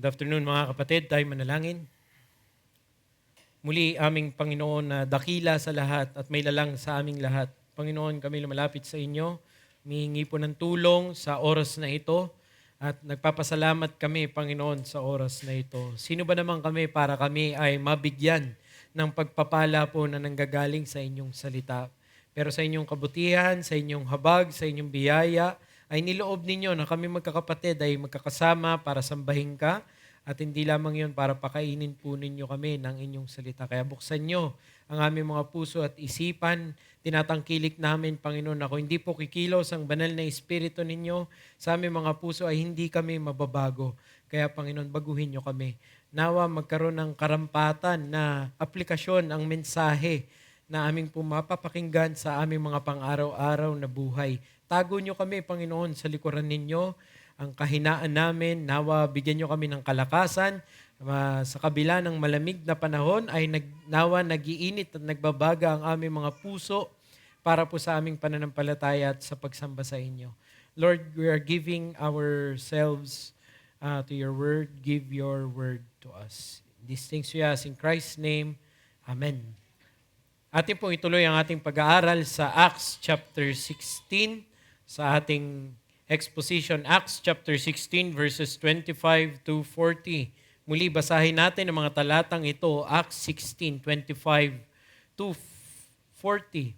Good afternoon mga kapatid, tayo manalangin. Muli aming Panginoon na dakila sa lahat at may lalang sa aming lahat. Panginoon, kami lumalapit sa inyo, humihingi po ng tulong sa oras na ito at nagpapasalamat kami, Panginoon, sa oras na ito. Sino ba naman kami para kami ay mabigyan ng pagpapala po na nanggagaling sa inyong salita? Pero sa inyong kabutihan, sa inyong habag, sa inyong biyaya, ay niloob ninyo na kami magkakapatid ay magkakasama para sambahin ka. At hindi lamang yun para pakainin po ninyo kami ng inyong salita. Kaya buksan nyo ang aming mga puso at isipan. Tinatangkilik namin, Panginoon, ako hindi po kikilos ang banal na Espiritu ninyo. Sa aming mga puso ay hindi kami mababago. Kaya, Panginoon, baguhin nyo kami. Nawa magkaroon ng karampatan na aplikasyon ang mensahe na aming mapapakinggan sa aming mga pang-araw-araw na buhay. Tago nyo kami, Panginoon, sa likuran ninyo. Ang kahinaan namin, nawa bigyan nyo kami ng kalakasan. Sa kabila ng malamig na panahon ay nawa nagiinit at nagbabaga ang aming mga puso para po sa aming pananampalataya at sa pagsamba sa inyo. Lord, we are giving ourselves to your word. Give your word to us. These things we ask in Christ's name. Amen. Atin pong ituloy ang ating pag-aaral sa Acts chapter 16 sa ating exposition, Acts chapter 16 verses 25 to 40. Muli basahin natin ang mga talatang ito, Acts 16:25 to 40.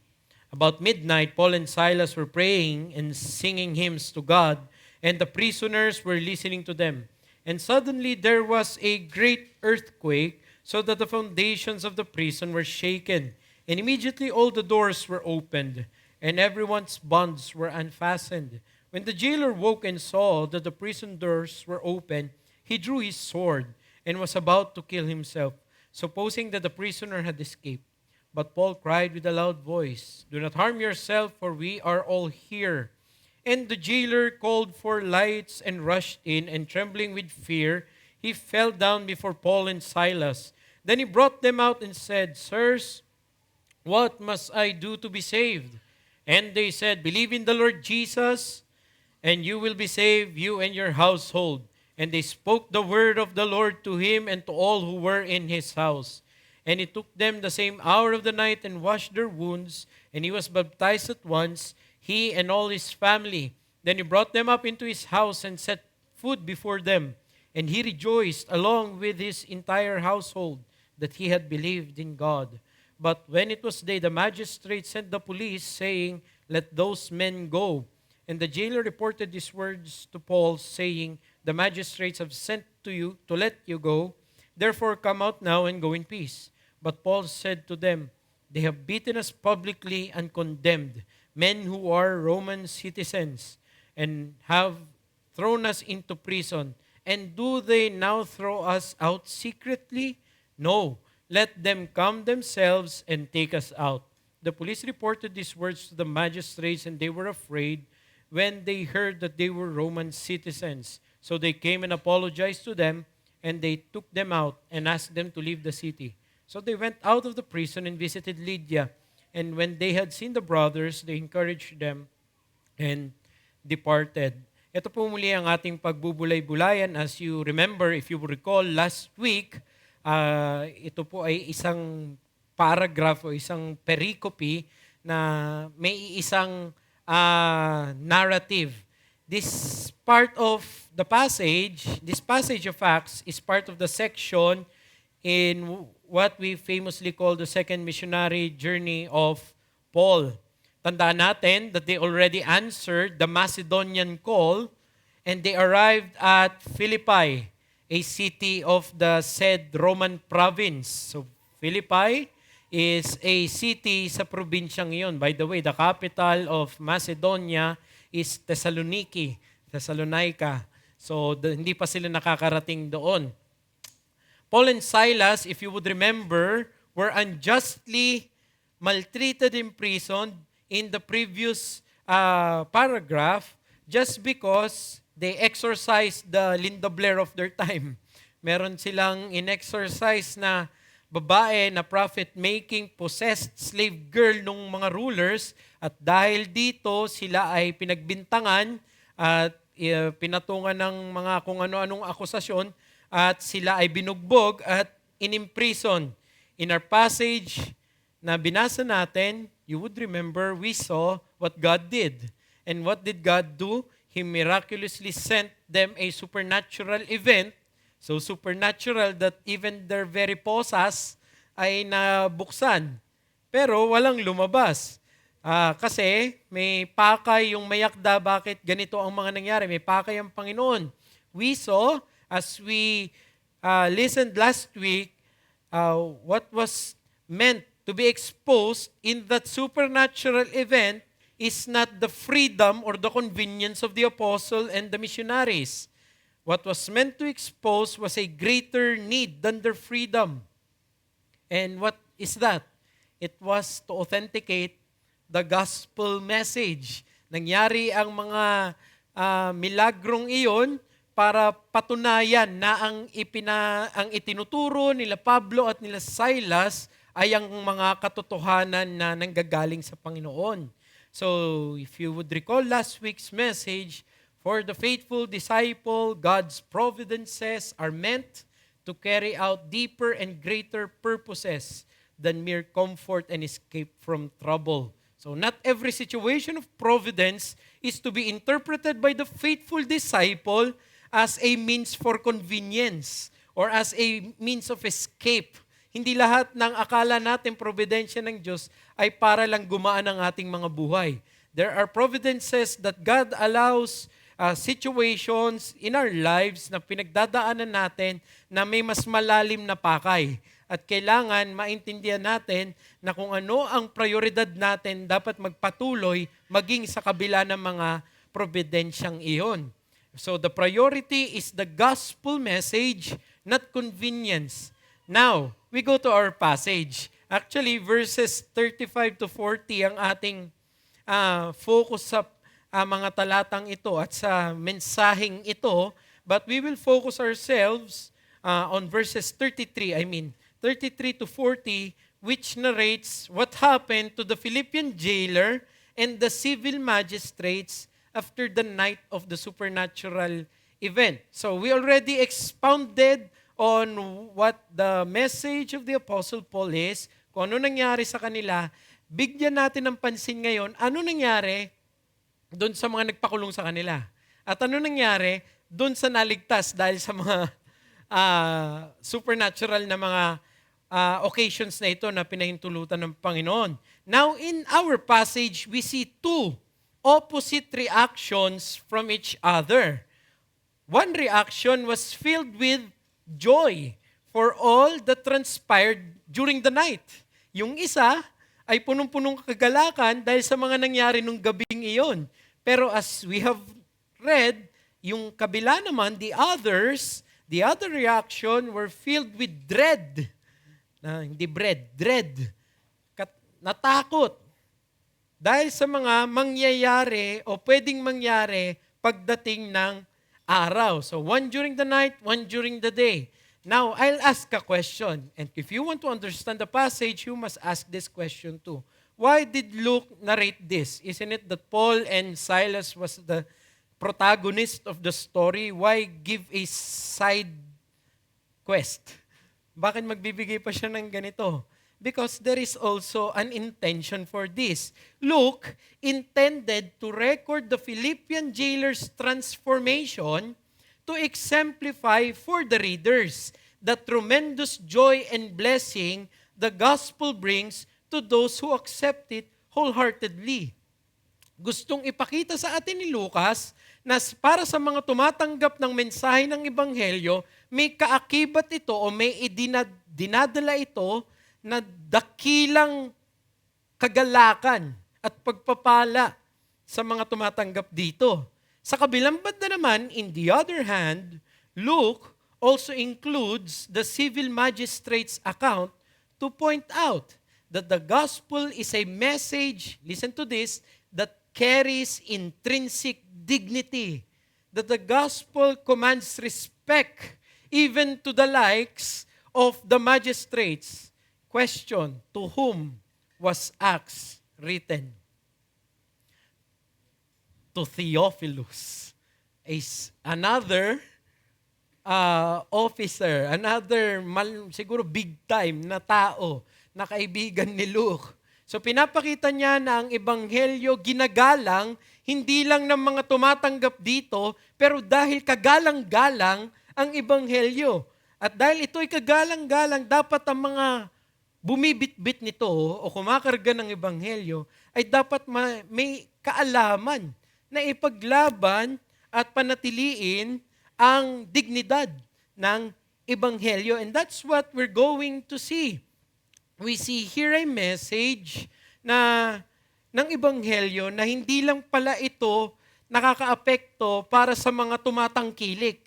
About midnight, Paul and Silas were praying and singing hymns to God, and the prisoners were listening to them. And suddenly there was a great earthquake, so that the foundations of the prison were shaken. And immediately all the doors were opened, and everyone's bonds were unfastened. When the jailer woke and saw that the prison doors were open, he drew his sword and was about to kill himself, supposing that the prisoner had escaped. But Paul cried with a loud voice, "Do not harm yourself, for we are all here." And the jailer called for lights and rushed in, and trembling with fear, he fell down before Paul and Silas. Then he brought them out and said, "Sirs, what must I do to be saved?" And they said, "Believe in the Lord Jesus, and you will be saved, you and your household." And they spoke the word of the Lord to him and to all who were in his house. And he took them the same hour of the night and washed their wounds, and he was baptized at once, he and all his family. Then he brought them up into his house and set food before them. And he rejoiced along with his entire household that he had believed in God. But when it was day, the magistrate sent the police, saying, "Let those men go." And the jailer reported these words to Paul, saying, "The magistrates have sent to you to let you go. Therefore come out now and go in peace." But Paul said to them, "They have beaten us publicly and condemned, men who are Roman citizens, and have thrown us into prison. And do they now throw us out secretly? No, let them come themselves and take us out." The police reported these words to the magistrates, and they were afraid when they heard that they were Roman citizens. So they came and apologized to them, and they took them out and asked them to leave the city. So they went out of the prison and visited Lydia. And when they had seen the brothers, they encouraged them and departed. Ito po muli ang ating pagbubulay-bulayan. As you remember, if you recall, last week, ito po ay isang paragraph o isang pericope na may isang narrative. This part of the passage, this passage of Acts is part of the section in what we famously call the second missionary journey of Paul. Tandaan natin that they already answered the Macedonian call and they arrived at Philippi, a city of the said Roman province. So Philippi is a city sa probinsyang iyon. By the way, the capital of Macedonia is Thessalonica. So hindi pa sila nakakarating doon. Paul and Silas, if you would remember, were unjustly maltreated in prison in the previous paragraph just because they exercised the lindobler of their time. Meron silang in-exercise na babae na profit-making, possessed slave girl nung mga rulers, at dahil dito sila ay pinagbintangan at pinatungan ng mga kung ano-anong akusasyon, at sila ay binugbog at inimprison. In our passage na binasa natin, you would remember we saw what God did. And what did God do? He miraculously sent them a supernatural event, so supernatural that even their very posas ay nabuksan. Pero walang lumabas. Kasi may pakay yung mayakda, bakit ganito ang mga nangyari. May pakay ang Panginoon. We saw, as we listened last week, what was meant to be exposed in that supernatural event is not the freedom or the convenience of the apostle and the missionaries. What was meant to expose was a greater need than their freedom. And what is that? It was to authenticate the gospel message. Nangyari ang mga milagrong iyon para patunayan na ang itinuturo nila Pablo at nila Silas ay ang mga katotohanan na nanggagaling sa Panginoon. So, if you would recall last week's message, for the faithful disciple, God's providences are meant to carry out deeper and greater purposes than mere comfort and escape from trouble. So not every situation of providence is to be interpreted by the faithful disciple as a means for convenience or as a means of escape. Hindi lahat ng akala natin providensya ng Diyos ay para lang gumaan ang ating mga buhay. There are providences that God allows situations in our lives na pinagdadaanan natin na may mas malalim na pakay. At kailangan maintindihan natin na kung ano ang prioridad natin dapat magpatuloy maging sa kabila ng mga probidensyang iyon. So the priority is the gospel message, not convenience. Now, we go to our passage. Actually, verses 35 to 40 ang ating focus sa mga talatang ito at sa mensaheng ito. But we will focus ourselves on verses 33 to 40, which narrates what happened to the Philippian jailer and the civil magistrates after the night of the supernatural event. So we already expounded on what the message of the Apostle Paul is, kung ano nangyari sa kanila. Bigyan natin ng pansin ngayon, ano nangyari doon sa mga nagpakulong sa kanila. At ano nangyari doon sa naligtas dahil sa mga supernatural na mga occasions na ito na pinahintulutan ng Panginoon. Now, in our passage, we see two opposite reactions from each other. One reaction was filled with joy for all that transpired during the night. Yung isa ay punong-punong kagalakan dahil sa mga nangyari nung gabing iyon. Pero as we have read, yung kabila naman, the other reaction were filled with dread. Dread. Natakot. Dahil sa mga mangyayari o pwedeng mangyari pagdating ng araw. So one during the night, one during the day. Now, I'll ask a question. And if you want to understand the passage, you must ask this question too. Why did Luke narrate this? Isn't it that Paul and Silas was the protagonist of the story? Why give a side quest? Bakit magbibigay pa siya ng ganito? Because there is also an intention for this. Luke intended to record the Philippian jailer's transformation to exemplify for the readers the tremendous joy and blessing the gospel brings to those who accept it wholeheartedly. Gustong ipakita sa atin ni Lucas na para sa mga tumatanggap ng mensahe ng Ebanghelyo, may kaakibat ito o may dinadala ito na dakilang kagalakan at pagpapala sa mga tumatanggap dito. Sa kabilang banda naman, in the other hand, Luke also includes the civil magistrate's account to point out that the gospel is a message, listen to this, that carries intrinsic dignity. That the gospel commands respect even to the likes of the magistrates. Question, to whom was Acts written? To Theophilus, another officer, another siguro big time na tao na kaibigan ni Luke. So pinapakita niya na ang ebanghelyo ginagalang hindi lang ng mga tumatanggap dito, pero dahil kagalang-galang ang ebanghelyo. At dahil ito'y kagalang-galang, dapat ang mga bumibit-bit nito o kumakarga ng ebanghelyo ay dapat may kaalaman na ipaglaban at panatiliin ang dignidad ng ebanghelyo. And that's what we're going to see. We see here a message na ng ebanghelyo na hindi lang pala ito nakakaapekto para sa mga tumatangkilik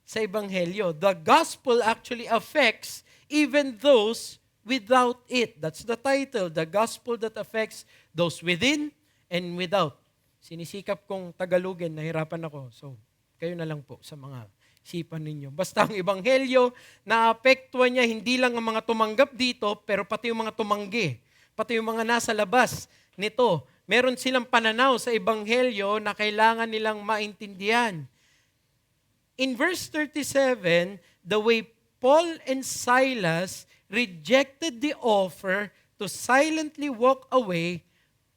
sa ebanghelyo. The gospel actually affects even those without it. That's the title, the gospel that affects those within and without. Sinisikap kong Tagalogin, nahirapan ako. So, kayo na lang po sa mga isipan ninyo. Basta ang ebanghelyo, naapektuhan niya hindi lang ang mga tumanggap dito, pero pati yung mga tumanggi. Pati yung mga nasa labas nito. Meron silang pananaw sa ebanghelyo na kailangan nilang maintindihan. In verse 37, the way Paul and Silas rejected the offer to silently walk away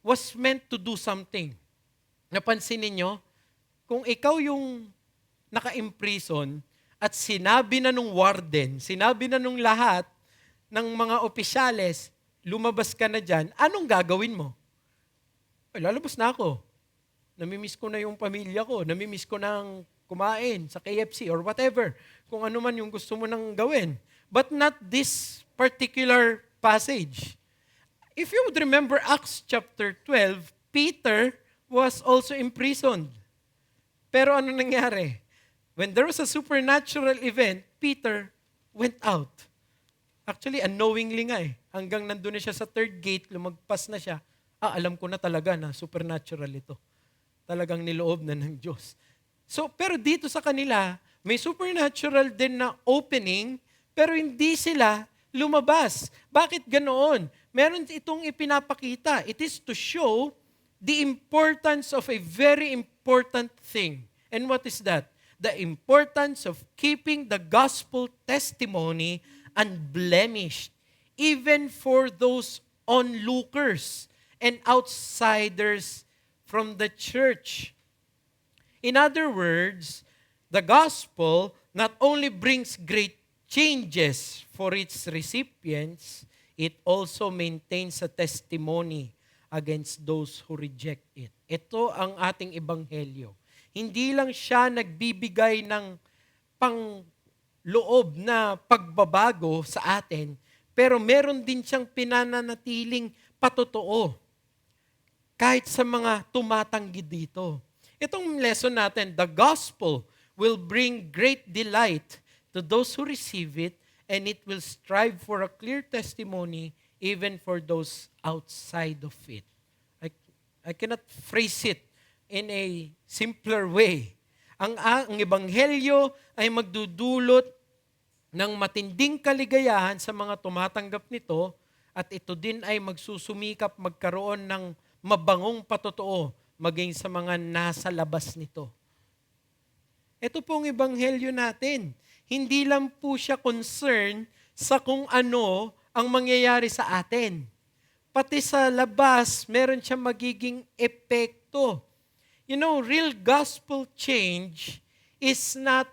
was meant to do something. Napansin ninyo? Kung ikaw yung naka-imprison at sinabi na nung warden, sinabi na nung lahat ng mga opisyales, lumabas ka na dyan, anong gagawin mo? Ay, lalabas na ako. Namimiss ko na yung pamilya ko, namimiss ko nang kumain sa KFC or whatever, kung ano man yung gusto mo nang gawin. But not this particular passage. If you would remember Acts chapter 12, Peter was also imprisoned. Pero ano nangyari? When there was a supernatural event, Peter went out. Actually, unknowingly nga eh. Hanggang nandun na siya sa third gate, lumagpas na siya. Alam ko na talaga na supernatural ito. Talagang niloob na ng Diyos. So, pero dito sa kanila, may supernatural din na opening, pero hindi sila lumabas. Bakit ganoon? Meron itong ipinapakita. It is to show the importance of a very important thing. And what is that? The importance of keeping the gospel testimony unblemished, even for those onlookers and outsiders from the church. In other words, the gospel not only brings great changes for its recipients, it also maintains a testimony against those who reject it. Ito ang ating ebanghelyo. Hindi lang siya nagbibigay ng pangloob na pagbabago sa atin, pero meron din siyang pinananatiling patotoo kahit sa mga tumatanggi dito. Itong lesson natin, the gospel will bring great delight to those who receive it, and it will strive for a clear testimony even for those outside of it. I cannot phrase it in a simpler way. Ang ebanghelyo ay magdudulot ng matinding kaligayahan sa mga tumatanggap nito, at ito din ay magsusumikap magkaroon ng mabangong patotoo maging sa mga nasa labas nito. Ito pong ebanghelyo natin. Hindi lang po siya concern sa kung ano ang mangyayari sa atin. Pati sa labas, meron siya magiging epekto. You know, real gospel change is not,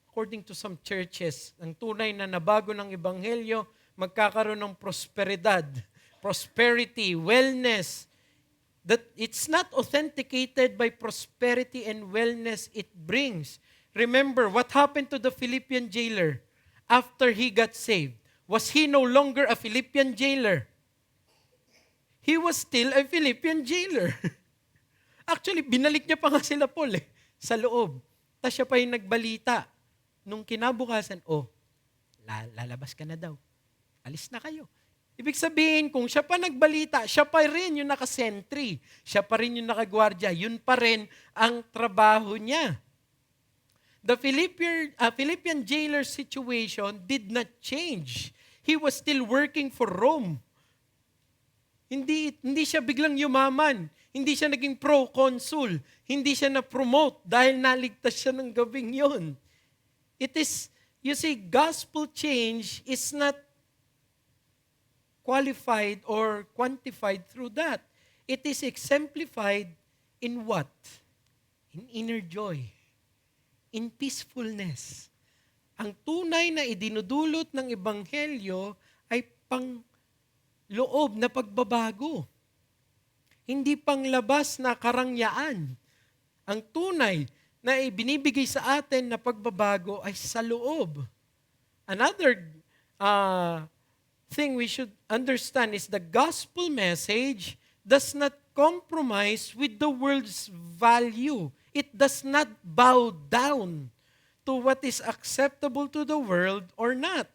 according to some churches, ang tunay na nabago ng ebanghelyo, magkakaroon ng prosperity, wellness. That it's not authenticated by prosperity and wellness it brings. Remember, what happened to the Philippian jailer after he got saved? Was he no longer a Philippian jailer? He was still a Philippian jailer. Actually, binalik niya pa nga sila Paul sa loob. Tapos siya pa yung nagbalita. Nung kinabukasan, lalabas ka na daw. Alis na kayo. Ibig sabihin, kung siya pa nagbalita, siya pa rin yung nakasentry. Siya pa rin yung nakagwardya. Yun pa rin ang trabaho niya. The Philippian jailer situation did not change. He was still working for Rome. Hindi siya biglang yumaman. Hindi siya naging pro-consul. Hindi siya na-promote dahil naligtas siya ng gabing yon. You see, gospel change is not qualified or quantified through that. It is exemplified in what? In inner joy, in peacefulness. Ang tunay na idinudulot ng Ebanghelyo ay pangloob na pagbabago. Hindi panglabas na karangyaan. Ang tunay na ibinibigay sa atin na pagbabago ay sa loob. Another thing we should understand is the gospel message does not compromise with the world's value. It does not bow down to what is acceptable to the world or not.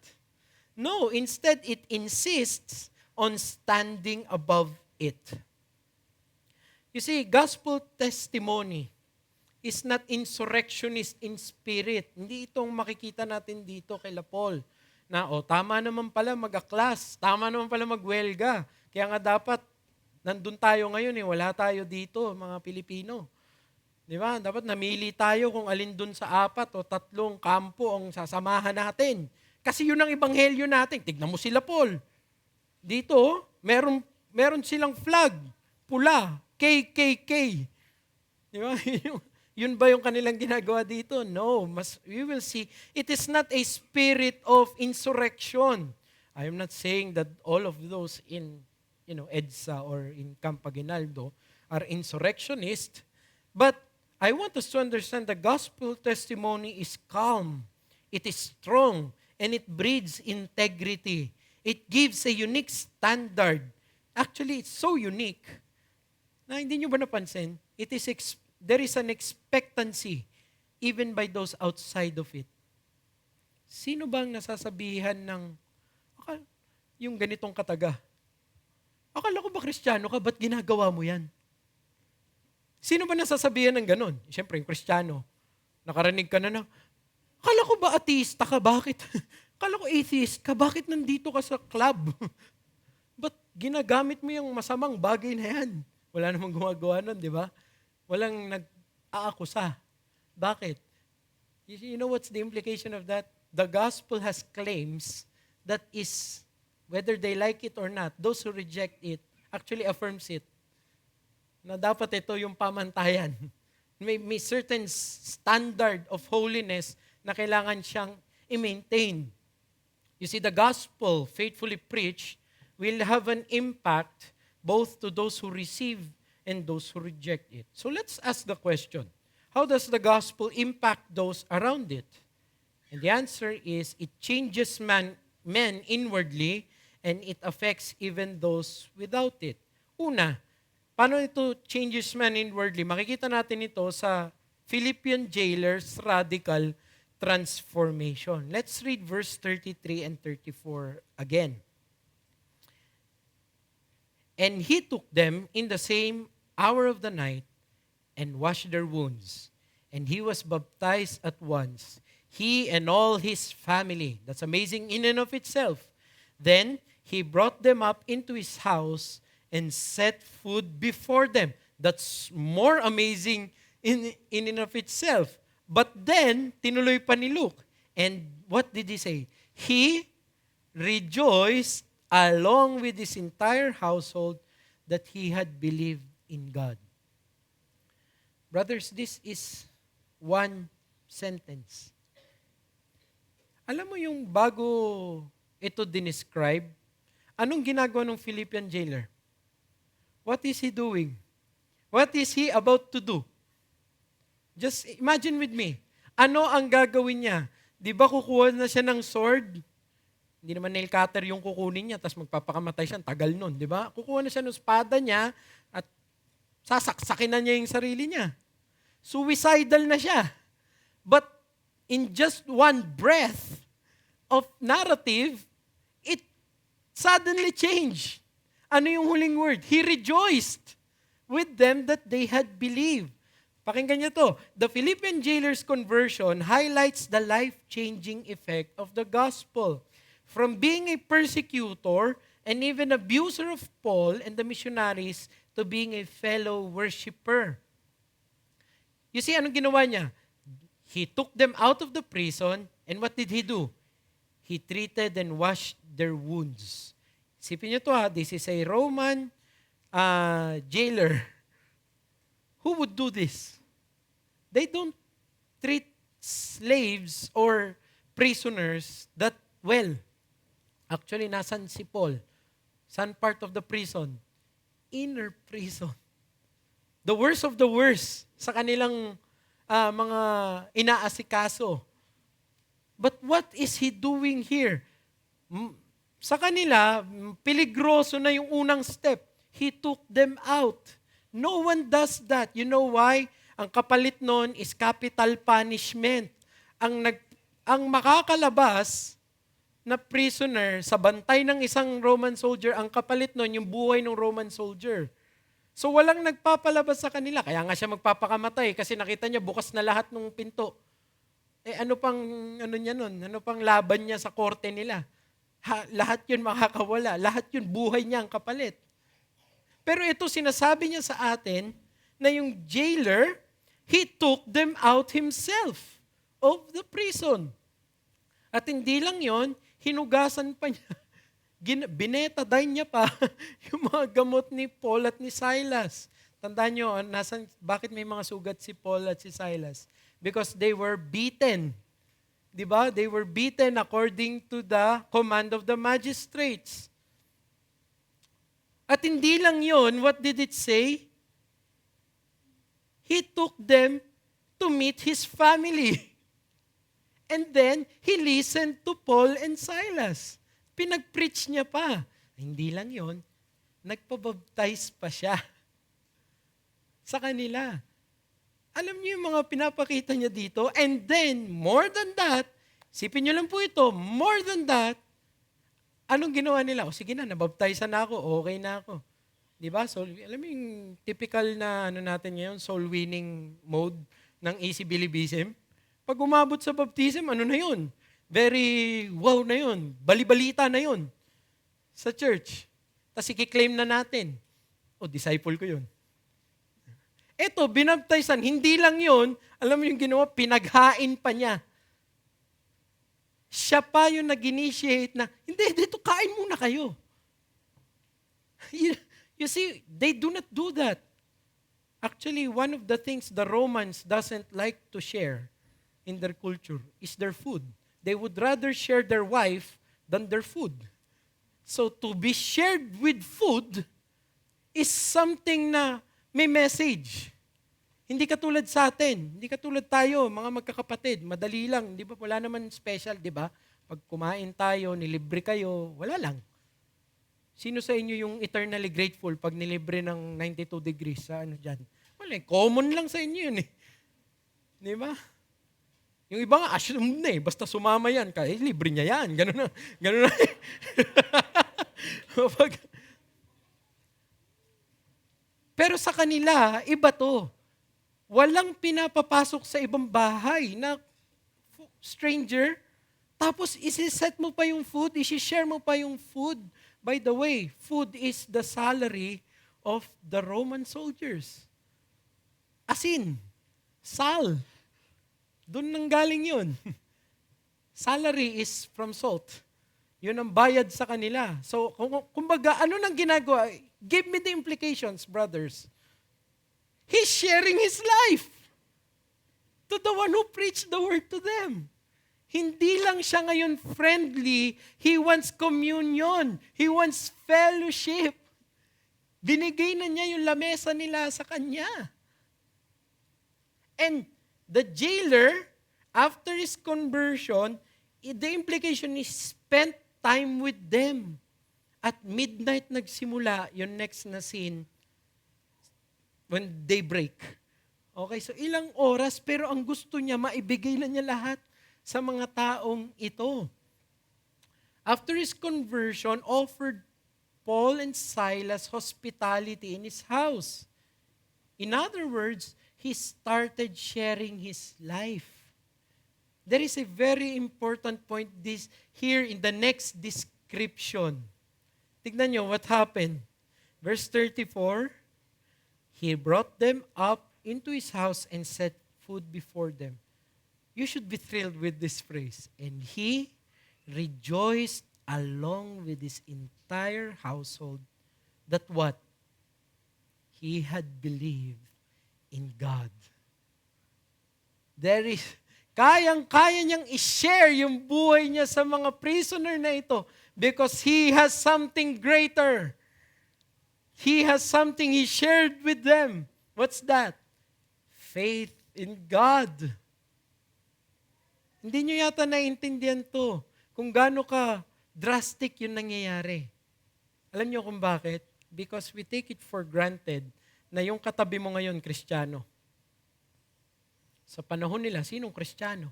No, instead it insists on standing above it. You see, gospel testimony is not insurrectionist in spirit. Hindi itong makikita natin dito kay Paul na, tama naman pala mag-aklas, tama naman pala magwelga. Kaya nga dapat, nandun tayo ngayon wala tayo dito, mga Pilipino. Di ba? Dapat namili tayo kung alin dun sa 4 o 3 kampo ang sasamahan natin. Kasi yun ang ebanghelyo natin. Tignan mo sila, Paul. Dito, meron silang flag, pula, KKK. Di ba? Yun ba yung kanilang ginagawa dito? No. We will see, it is not a spirit of insurrection. I am not saying that all of those in EDSA or in Camp Aguinaldo are insurrectionists, but I want us to understand the gospel testimony is calm, it is strong, and it breeds integrity. It gives a unique standard. Actually, it's so unique na hindi nyo ba napansin? There is an expectancy even by those outside of it. Sino bang nasasabihan ng yung ganitong kataga? Akala ko ba Kristiyano ka? Ba't ginagawa mo yan? Sino ba nasasabihan ng ganon? Siyempre, yung Kristiyano. Nakarinig ka na akala ko ba ateista ka? Bakit? Akala ko atheist ka? Bakit nandito ka sa club? Ba't ginagamit mo yung masamang bagay na yan? Wala namang gumagawa nun, di ba? Walang nag-aakusa. Bakit? You know what's the implication of that? The gospel has claims that is, whether they like it or not, those who reject it actually affirms it. Na dapat ito yung pamantayan. May certain standard of holiness na kailangan siyang i-maintain. You see, the gospel faithfully preached will have an impact both to those who receive and those who reject it. So let's ask the question, how does the gospel impact those around it? And the answer is, it changes men inwardly and it affects even those without it. Una, paano ito changes man inwardly? Makikita natin ito sa Philippian jailer's radical transformation. Let's read verse 33 and 34 again. And he took them in the same hour of the night and washed their wounds. And he was baptized at once, he and all his family. That's amazing in and of itself. Then he brought them up into his house and set food before them. That's more amazing in and of itself. But then, tinuloy pa ni Luke. And what did he say? He rejoiced along with his entire household that he had believed in God. Brothers, this is one sentence. Alam mo yung bago ito dinescribe, anong ginagawa ng Philippian jailer? What is he doing? What is he about to do? Just imagine with me. Ano ang gagawin niya? Di ba kukuha na siya ng sword? Hindi naman nail cutter yung kukunin niya, tapos magpapakamatay siya, tagal nun, di ba? Kukuha na siya ng espada niya at sasaksakin na niya yung sarili niya. Suicidal na siya. But in just one breath of narrative, it suddenly changed. Ano yung huling word? He rejoiced with them that they had believed. Pakinggan niyo to. The Philippian jailer's conversion highlights the life-changing effect of the gospel. From being a persecutor and even abuser of Paul and the missionaries to being a fellow worshiper. You see, anong ginawa niya? He took them out of the prison, and what did he do? He treated and washed their wounds. Isipin niyo to this is a Roman jailer. Who would do this? They don't treat slaves or prisoners that well. Actually, nasan si Paul? Saan part of the prison? Inner prison. The worst of the worst sa kanilang mga inaasikaso. But what is he doing here? Sa kanila, peligroso na yung unang step. He took them out. No one does that. You know why? Ang kapalit nun is capital punishment. Ang makakalabas na prisoner sa bantay ng isang Roman soldier, ang kapalit nun yung buhay ng Roman soldier. So walang nagpapalabas sa kanila. Kaya nga siya magpapakamatay kasi nakita niya bukas na lahat ng pinto. Ano pang niya nun? Ano pang laban niya sa korte nila? Lahat yun makakawala. Lahat yun buhay niya ang kapalit. Pero ito sinasabi niya sa atin na yung jailer, he took them out himself of the prison. At hindi lang yon, hinugasan pa niya. Binetadine niya pa yung mga gamot ni Paul at ni Silas. Tandaan nyo, bakit may mga sugat si Paul at si Silas? Because they were beaten. Diba? They were beaten according to the command of the magistrates. At hindi lang yon, what did it say? He took them to meet his family. And then, he listened to Paul and Silas. Pinag-preach niya pa. Hindi lang yon, nagpabaptize pa siya sa kanila. Alam niyo yung mga pinapakita niya dito? And then, more than that, sipin niyo lang po ito, more than that, anong ginawa nila? Sige na, nabaptizean na ako, okay na ako. Diba? So, alam mo yung typical na natin ngayon, soul-winning mode ng easy believism? Pag umabot sa baptism, ano na yun? Very wow na yun. Balibalita na yun sa church. Tapos i-claim na natin. Disciple ko yun. Eto, binaptizan, hindi lang yun, alam mo yung ginawa, pinaghain pa niya. Siya pa yung nag-initiate na, hindi, dito kain muna kayo. You see, they do not do that. Actually, one of the things the Romans doesn't like to share in their culture is their food. They would rather share their wife than their food. So to be shared with food is something na may message. Hindi katulad sa atin. Hindi katulad tayo, mga magkakapatid. Madali lang. Di ba? Wala naman special, di ba? Pag kumain tayo, nilibre kayo, wala lang. Sino sa inyo yung eternally grateful pag nilibre ng 92 degrees sa ano dyan? Wala, common lang sa inyo yun eh. Di ba? Yung iba nga, assume na eh. Basta sumama yan. Libre niya yan. Ganun na. Ganun na. Pero sa kanila, iba to. Walang pinapapasok sa ibang bahay na stranger. Tapos isi-set mo pa yung food, isi-share mo pa yung food. By the way, food is the salary of the Roman soldiers. Asin, sal. Doon nang galing yun. Salary is from salt. Yun ang bayad sa kanila. So, kumbaga, ano nang ginagawa? Give me the implications, brothers. He's sharing his life to the one who preached the word to them. Hindi lang siya ngayon friendly, he wants communion. He wants fellowship. Binigay na niya yung lamesa nila sa kanya. And the jailer, after his conversion, the implication is spent time with them. At midnight nagsimula yung next na scene when daybreak. Okay, so ilang oras, pero ang gusto niya, maibigay na niya lahat sa mga taong ito. After his conversion, offered Paul and Silas hospitality in his house. In other words, he started sharing his life. There is a very important point here in the next description. Tignan nyo what happened. Verse 34, he brought them up into his house and set food before them. You should be thrilled with this phrase. And he rejoiced along with his entire household that what? He had believed in God. Kayang-kaya niyang i-share yung buhay niya sa mga prisoner na ito because he has something greater. He has something he shared with them. What's that? Faith in God. Hindi niyo yata naiintindihan to kung gaano ka drastic yung nangyayari. Alam niyo kung bakit? Because we take it for granted na yung katabi mo ngayon, Kristiyano. Sa panahon nila, sinong Kristiyano?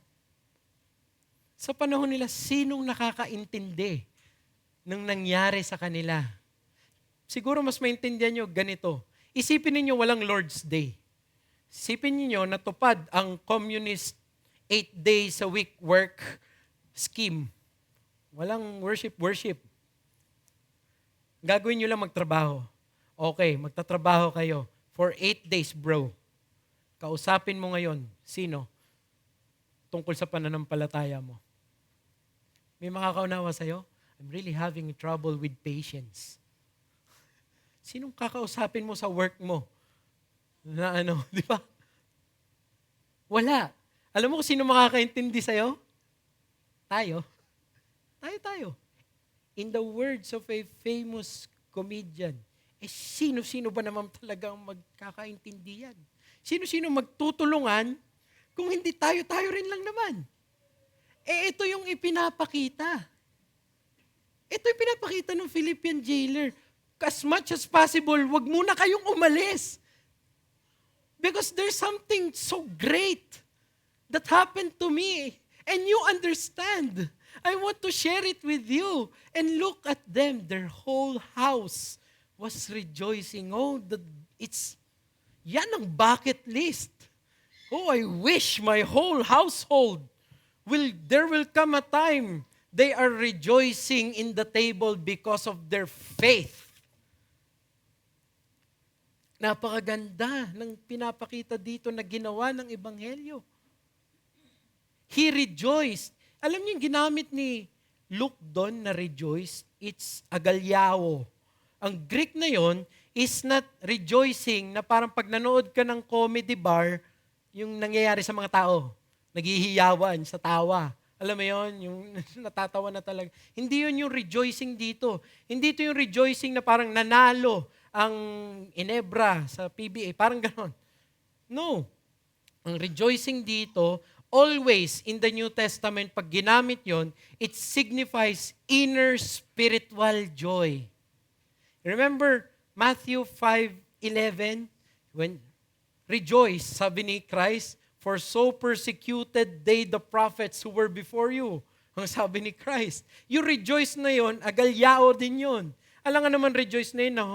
Sa panahon nila, sinong nakakaintindi ng nangyari sa kanila? Siguro mas maintindihan nyo ganito. Isipin ninyo walang Lord's Day. Isipin niyo natupad ang communist 8 days a week work scheme. Walang worship. Gagawin nyo lang magtrabaho. Okay, magtatrabaho kayo for 8 days, bro. Kausapin mo ngayon, sino? Tungkol sa pananampalataya mo. May makakaunawa sa'yo? I'm really having trouble with patience. Sinong kakausapin mo sa work mo? Na di ba? Wala. Alam mo kung sino makakaintindi sa'yo? Tayo. Tayo. In the words of a famous comedian, sino-sino ba naman talagang magkakaintindi yan? Sino-sino magtutulungan kung hindi tayo rin lang naman? Ito yung ipinapakita. Ito yung pinapakita ng Philippian jailer. As much as possible, wag muna kayong umalis. Because there's something so great that happened to me. And you understand. I want to share it with you. And look at them. Their whole house was rejoicing. Yan ang bucket list. I wish my whole household there will come a time they are rejoicing in the table because of their faith. Napakaganda ng pinapakita dito na ginawa ng Ebanghelyo. He rejoiced. Alam niyo yung ginamit ni Luke doon na rejoiced? It's agalyao. Ang Greek na yon is not rejoicing na parang pag nanood ka ng comedy bar, yung nangyayari sa mga tao. Naghihiyawan sa tawa. Alam mo yon, yung natatawa na talaga. Hindi yun yung rejoicing dito. Hindi ito yung rejoicing na parang nanalo ang Inebra sa PBA. Parang ganon. No. Ang rejoicing dito, always in the New Testament, pag ginamit yon, it signifies inner spiritual joy. Remember Matthew 5:11, when rejoice, sabi ni Christ, for so persecuted they the prophets who were before you. Ang sabi ni Christ. Yung rejoice na yon, agalyao din yon. Alam nga naman rejoice na yun na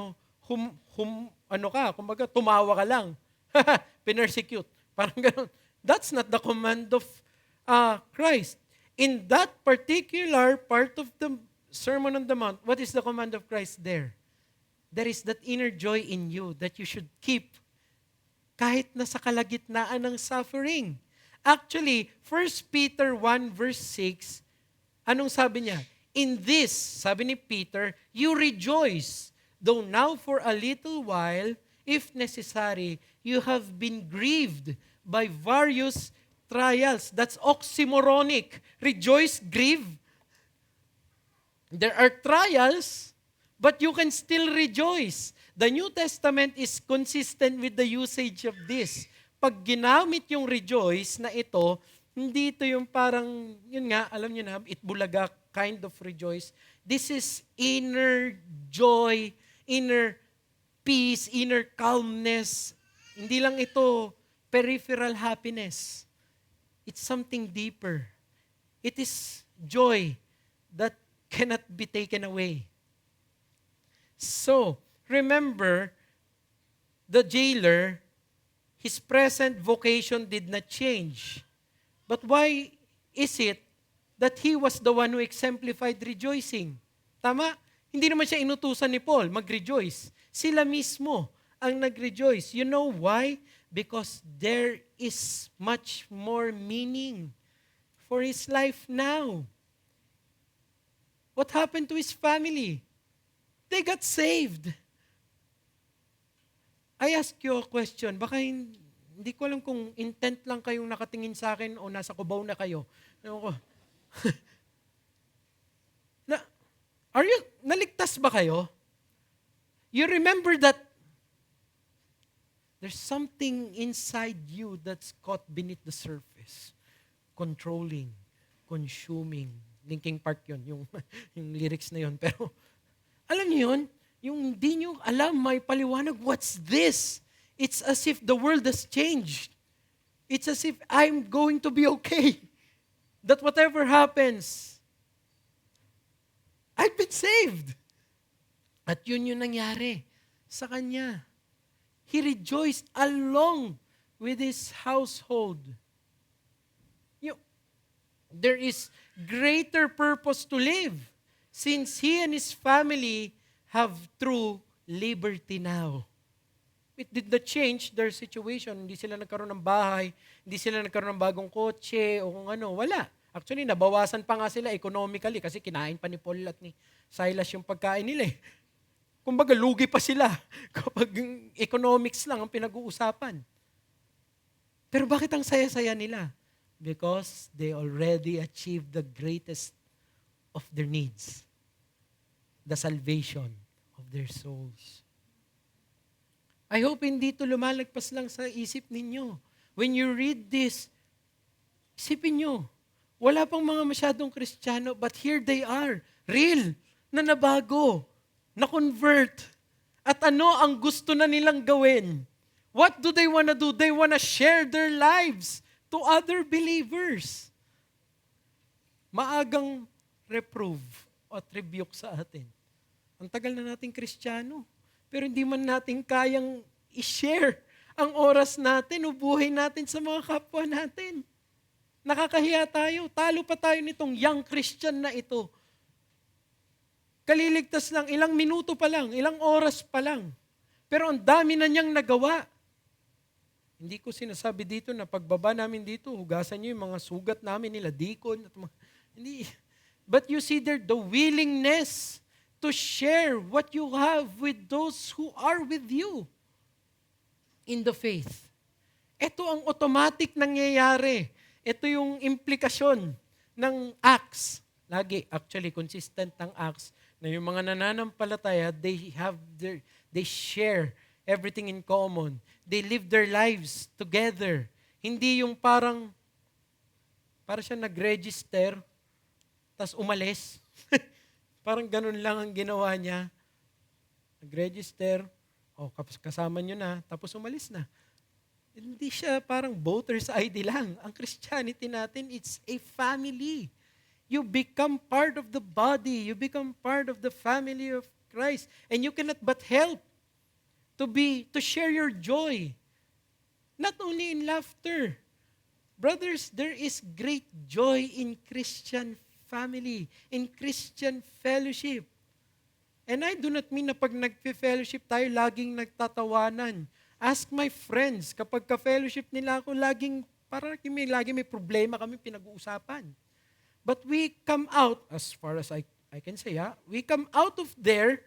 kumbaga tumawa ka lang. Pinersecute. Parang gano'n. That's not the command of Christ. In that particular part of the Sermon on the Mount, what is the command of Christ there? There is that inner joy in you that you should keep kahit nasa kalagitnaan ng suffering. Actually, 1 Peter 1 verse 6, anong sabi niya? In this, sabi ni Peter, you rejoice, though now for a little while, if necessary, you have been grieved by various trials. That's oxymoronic. Rejoice, grieve. There are trials, but you can still rejoice. The New Testament is consistent with the usage of this. Pag ginamit yung rejoice na ito, hindi ito yung parang, yun nga, alam nyo na, itbulaga kind of rejoice. This is inner joy, inner peace, inner calmness. Hindi lang ito peripheral happiness. It's something deeper. It is joy that cannot be taken away. So, remember, the jailer, his present vocation did not change. But why is it that he was the one who exemplified rejoicing? Tama? Hindi naman siya inutusan ni Paul mag-rejoice. Sila mismo ang nag-rejoice. You know why? because there is much more meaning for his life now. What happened to his family? They got saved. I ask you a question. Baka hindi ko alam kung intent lang kayong nakatingin sa akin o nasa Cubao na kayo. Ewan ko. Naligtas ba kayo? You remember that there's something inside you that's caught beneath the surface. Controlling, consuming. Linking Park yun, yung lyrics na yun. Pero, alam niyo yun, yung hindi nyo alam, may paliwanag, what's this? It's as if the world has changed. It's as if I'm going to be okay. That whatever happens, I've been saved. At yun yung nangyari sa kanya. He rejoiced along with his household. There is greater purpose to live since he and his family have true liberty now. It did not change their situation. Hindi sila nagkaroon ng bahay, hindi sila nagkaroon ng bagong kotse o kung ano. Wala. Actually, nabawasan pa nga sila economically kasi kinain pa ni Paul at ni Silas yung pagkain nila eh. Kumbaga, lugi pa sila kapag economics lang ang pinag-uusapan. Pero bakit ang saya-saya nila? Because they already achieved the greatest of their needs. The salvation of their souls. I hope hindi ito lumalagpas lang sa isip ninyo. When you read this, isipin nyo, wala pang mga masyadong Kristiyano, but here they are, real, na nabago, na-convert. At ano ang gusto na nilang gawin? What do they want to do? They want to share their lives to other believers. Maagang reprove o rebuke sa atin. Ang tagal na nating Kristiyano, pero hindi man natin kayang i-share ang oras natin o buhay natin sa mga kapwa natin. Nakakahiya tayo. Talo pa tayo nitong young Christian na ito. Kaliligtas lang, ilang minuto pa lang, ilang oras pa lang. Pero ang dami na niyang nagawa. Hindi ko sinasabi dito na pagbaba namin dito, hugasan niyo yung mga sugat namin nila, deacon. Hindi. But you see there the willingness to share what you have with those who are with you in the faith. Ito ang automatic nangyayari. Ito yung implikasyon ng Acts. Lagi, actually, consistent ng Acts na yung mga nananampalataya, they share everything in common. They live their lives together. Hindi yung para siya nag-register, tas umalis. Parang ganun lang ang ginawa niya. Nag-register, kasama nyo na, tapos umalis na. Hindi siya parang voter's ID lang. Ang Christianity natin, it's a family. You become part of the body. You become part of the family of Christ. And you cannot but help to share your joy. Not only in laughter. Brothers, there is great joy in Christian family, in Christian fellowship. And I do not mean na pag nag-fellowship tayo, laging nagtatawanan. Ask my friends, kapag ka-fellowship nila ako, laging may problema kami pinag-uusapan. But we come out, as far as I can say, we come out of there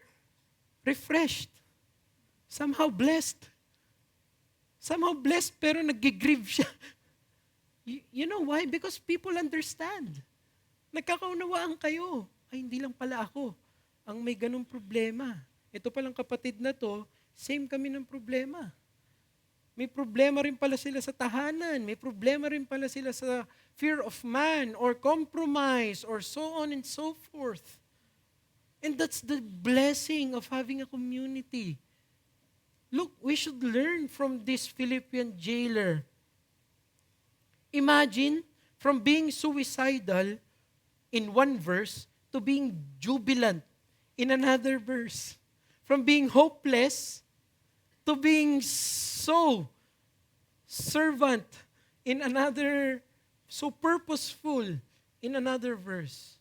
refreshed. Somehow blessed. Somehow blessed, pero nag-grieve siya. You know why? Because people understand. Nagkakaunawaan kayo. Ay, hindi lang pala ako ang may ganong problema. Ito palang kapatid na to, same kami ng problema. May problema rin pala sila sa tahanan. May problema rin pala sila sa fear of man or compromise or so on and so forth. And that's the blessing of having a community. Look, we should learn from this Philippian jailer. Imagine from being suicidal in one verse to being jubilant in another verse. From being hopeless to being so servant in another, so purposeful in another verse.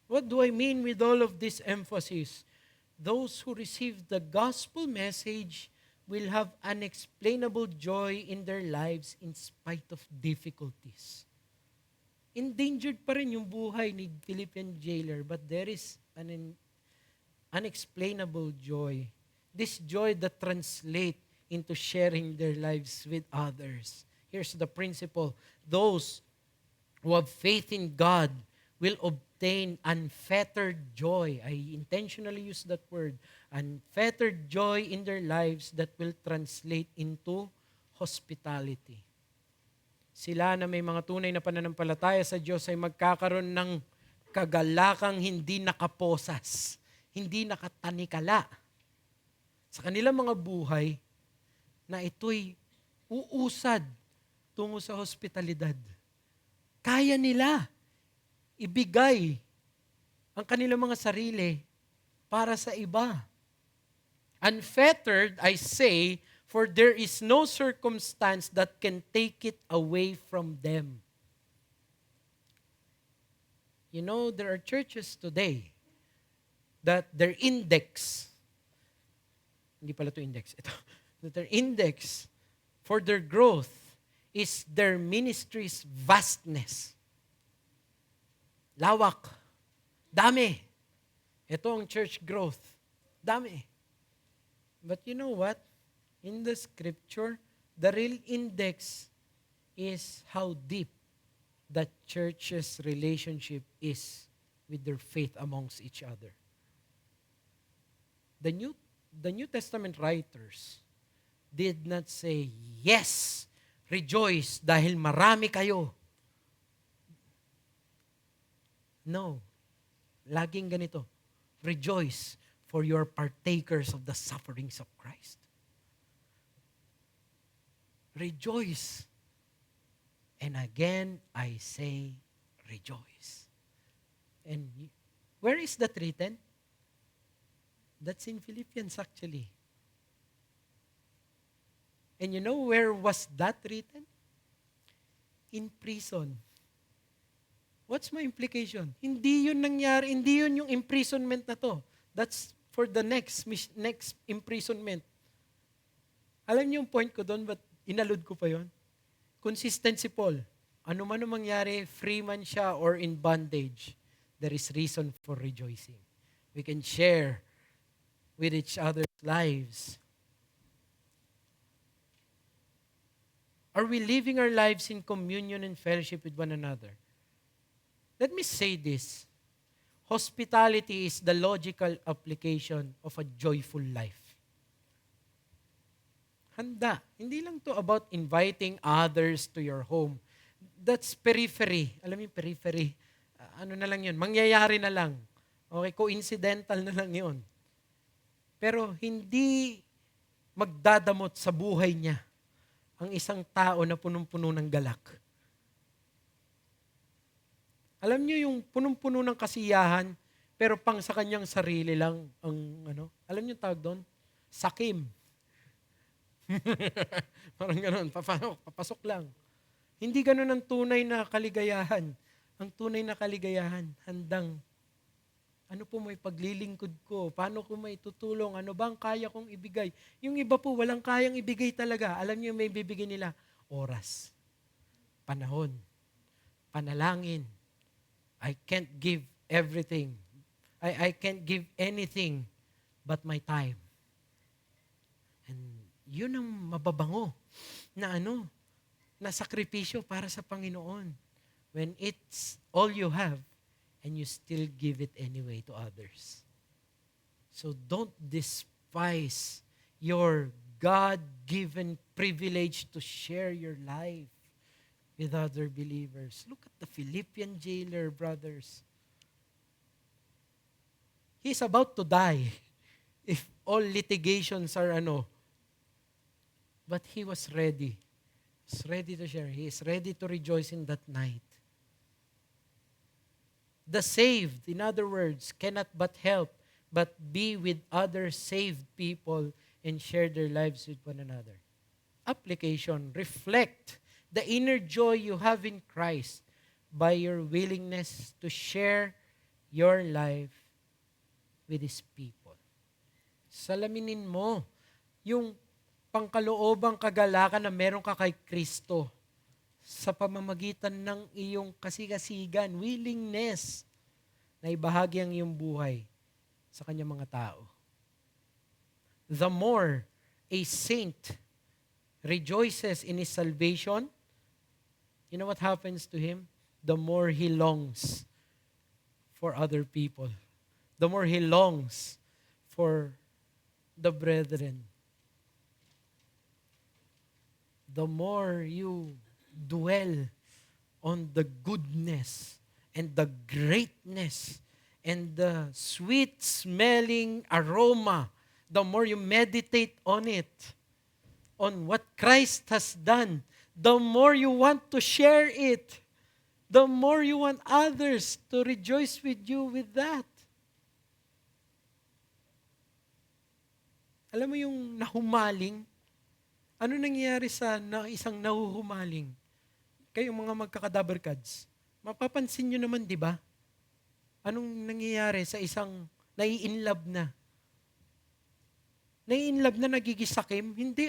What do I mean with all of this emphasis? Those who receive the gospel message will have unexplainable joy in their lives in spite of difficulties. Endangered pa rin yung buhay ni Philippian jailer, but there is an unexplainable joy. This joy that translates into sharing their lives with others. Here's the principle. Those who have faith in God will obtain unfettered joy. I intentionally use that word. Unfettered joy in their lives that will translate into hospitality. Sila na may mga tunay na pananampalataya sa Diyos ay magkakaroon ng kagalakang hindi nakaposas, hindi nakatanikala sa kanilang mga buhay na ito'y uusad tungo sa hospitalidad. Kaya nila ibigay ang kanilang mga sarili para sa iba. Unfettered, I say, for there is no circumstance that can take it away from them. You know, there are churches today that their index, hindi pala ito index, that their index for their growth is their ministry's vastness. Lawak. Dami. Ito ang church growth. Dami. But you know what? In the scripture, the real index is how deep that church's relationship is with their faith amongst each other. The New Testament writers did not say, yes, rejoice dahil marami kayo. No. Laging ganito. Rejoice for your partakers of the sufferings of Christ. Rejoice. And again, I say, rejoice. And where is that written? That's in Philippians actually. And you know where was that written? In prison. What's my implication? Hindi yun nangyari, hindi yun yung imprisonment na to. That's for the next imprisonment. Alam niyo yung point ko doon, but inalud ko pa yon. Consistency Paul. Ano man ang mangyari, free man siya or in bondage, there is reason for rejoicing. We can share with each other's lives. Are we living our lives in communion and fellowship with one another? Let me say this. Hospitality is the logical application of a joyful life. Handa. Hindi lang to about inviting others to your home. That's periphery. Alam mo yung periphery? Ano na lang yun? Mangyayari na lang. Okay, coincidental na lang yun. Pero hindi magdadamot sa buhay niya ang isang tao na punong-puno ng galak. Alam niyo yung punong-puno ng kasiyahan, pero pang sa kanyang sarili lang ang alam niyo tawag doon? Sakim. Parang gano'n, papasok lang. Hindi gano'n ang tunay na kaligayahan. Ang tunay na kaligayahan, handang, ano po may paglilingkod ko? Paano ko may tutulong? Ano bang kaya kong ibigay? Yung iba po, walang kayang ibigay talaga. Alam niyo may bibigay nila? Oras, panahon, panalangin. I can't give everything. I can't give anything but my time. And yun ang mababango na na sakripisyo para sa Panginoon. When it's all you have and you still give it anyway to others. So don't despise your God-given privilege to share your life with other believers. Look at the Philippian jailer, brothers. He's about to die if all litigations are But he was ready. He's ready to share. He is ready to rejoice in that night. The saved, in other words, cannot but help but be with other saved people and share their lives with one another. Application, reflect the inner joy you have in Christ by your willingness to share your life with His people. Salaminin mo yung pangkaloobang kagalakan na meron ka kay Kristo sa pamamagitan ng iyong kasigasigan, willingness na ibahagi ang iyong buhay sa kanyang mga tao. The more a saint rejoices in his salvation, you know what happens to him? The more he longs for other people. The more he longs for the brethren. The more you dwell on the goodness and the greatness and the sweet-smelling aroma, the more you meditate on it, on what Christ has done, the more you want to share it, the more you want others to rejoice with you with that. Alam mo yung nahumaling? Ano nangyayari sa isang nahuhumaling? Kayong mga magkakadabarkads, mapapansin nyo naman, di ba? Anong nangyayari sa isang nai-inlove na? Nai-inlove na nagigisakim? Hindi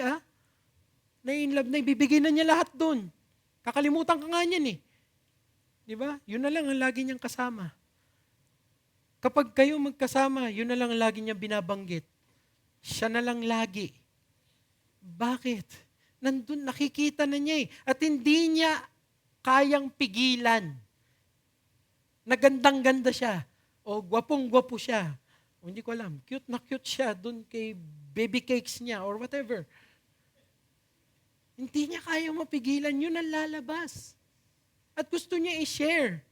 Nai-inlove na, ibibigay na niya lahat doon. Kakalimutan ka nga niyan eh. Di ba? Yun na lang ang lagi niyang kasama. Kapag kayo magkasama, yun na lang ang lagi niyang binabanggit. Siya na lang lagi. Bakit? Nandun, nakikita na niya eh. At hindi niya kayang pigilan. Nagandang-ganda siya. O gwapong-gwapo siya. O hindi ko alam, cute na cute siya dun kay baby cakes niya or whatever. Hindi niya kaya mapigilan. Yun ang lalabas. At gusto niya i-share.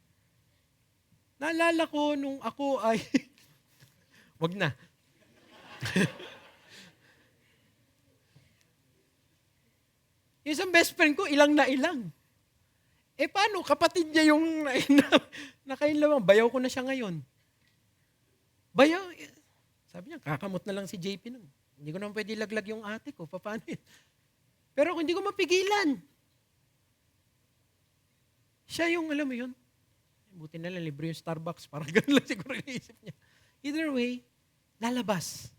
Naalala ko nung ako ay... Wag na. Yung isang best friend ko, ilang na ilang. Paano? Kapatid niya yung nakainlawang. Bayaw ko na siya ngayon. Bayaw. Sabi niya, kakamot na lang si JP nun. Hindi ko naman pwede laglag yung ate ko. Paano yun? Pero kung hindi ko mapigilan. Siya yung, alam mo yun, buti na lang, libre yung Starbucks. Parang gano'n lang siguro iisip niya. Either way, lalabas.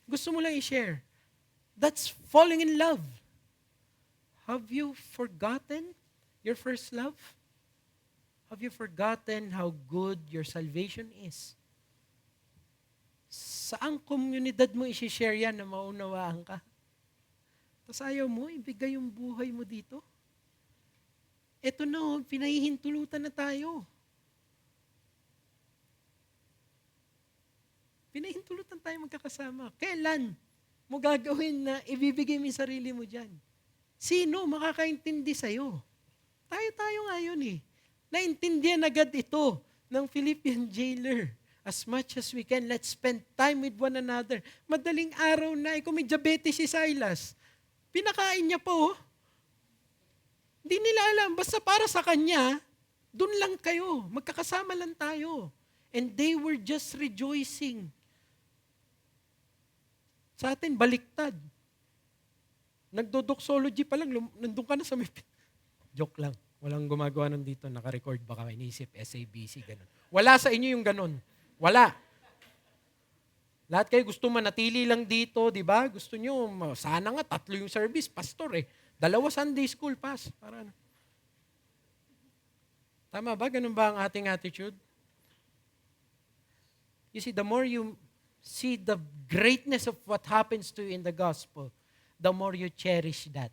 Gusto mo lang i-share. That's falling in love. Have you forgotten your first love? Have you forgotten how good your salvation is? Saang komunidad mo i-share yan na maunawaan ka? Tapos ayaw mo, ibigay yung buhay mo dito? Eto na, pinahihintulutan na tayo. Pinahihintulutan tayo magkakasama. Kailan mo gagawin na ibibigay mo yung sarili mo dyan? Sino makakaintindi sa'yo? Tayo nga yun eh. Naintindihan agad ito ng Philippian jailer. As much as we can, let's spend time with one another. Madaling araw na, kung may diabetes si Silas, pinakain niya po. Hindi nila alam, basta para sa kanya, dun lang kayo, magkakasama lang tayo. And they were just rejoicing. Sa atin, baliktad. Nagdodoxology pa lang, nandun ka na sa may... Joke lang. Walang gumagawa nun dito, naka-record baka inisip, SABC, ganun. Wala sa inyo yung ganun. Wala. Lahat kayo gusto manatili lang dito, di ba? Gusto nyo, sana nga 3 yung service, pastor eh. 2 Sunday school pass. Para ano. Tama ba? Ganun ba ang ating attitude? You see, the more you see the greatness of what happens to you in the gospel, the more you cherish that.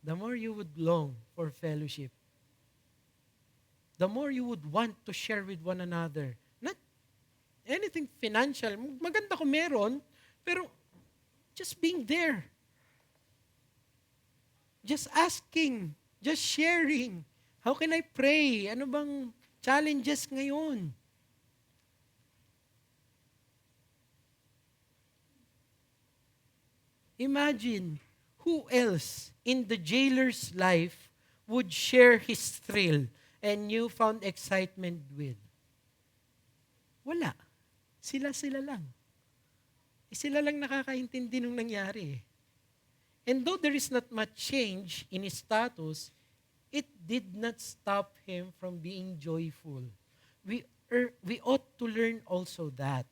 The more you would long for fellowship. The more you would want to share with one another. Not anything financial. Maganda kung meron, pero just being there. Just asking. Just sharing. How can I pray? Ano bang challenges ngayon? Imagine, who else in the jailer's life would share his thrill and newfound excitement with? Wala. Sila lang. Sila lang nakakaintindi nung nangyari. And though there is not much change in his status, it did not stop him from being joyful. We ought to learn also that.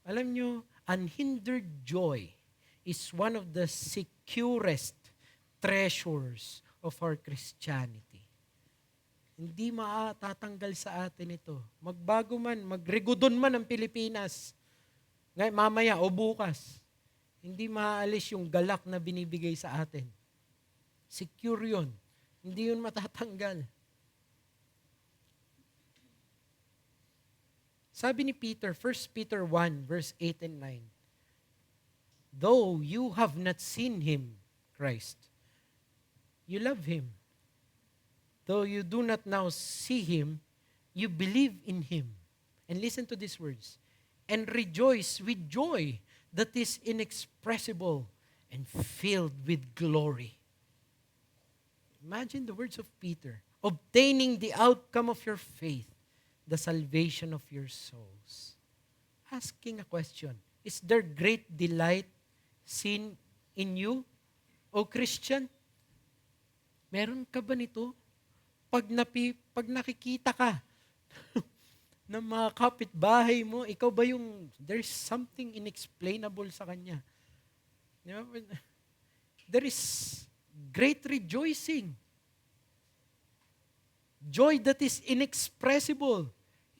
Alam nyo, unhindered joy is one of the securest treasures of our Christianity. Hindi matatanggal sa atin ito. Magbago man, magregudon man ang Pilipinas, ngayon, mamaya o bukas, hindi maaalis yung galak na binibigay sa atin. Secure yun. Hindi yun matatanggal. Sabi ni Peter, 1 Peter 1, verse 8 and 9, though you have not seen Him, Christ, you love Him. Though you do not now see Him, you believe in Him. And listen to these words. And rejoice with joy that is inexpressible and filled with glory. Imagine the words of Peter. Obtaining the outcome of your faith, the salvation of your souls. Asking a question. Is there great delight seen in you, O Christian? Meron ka ba nito? Pag nakikita ka ng mga kapitbahay mo, ikaw ba yung, there's something inexplainable sa kanya. There is great rejoicing. Joy that is inexpressible,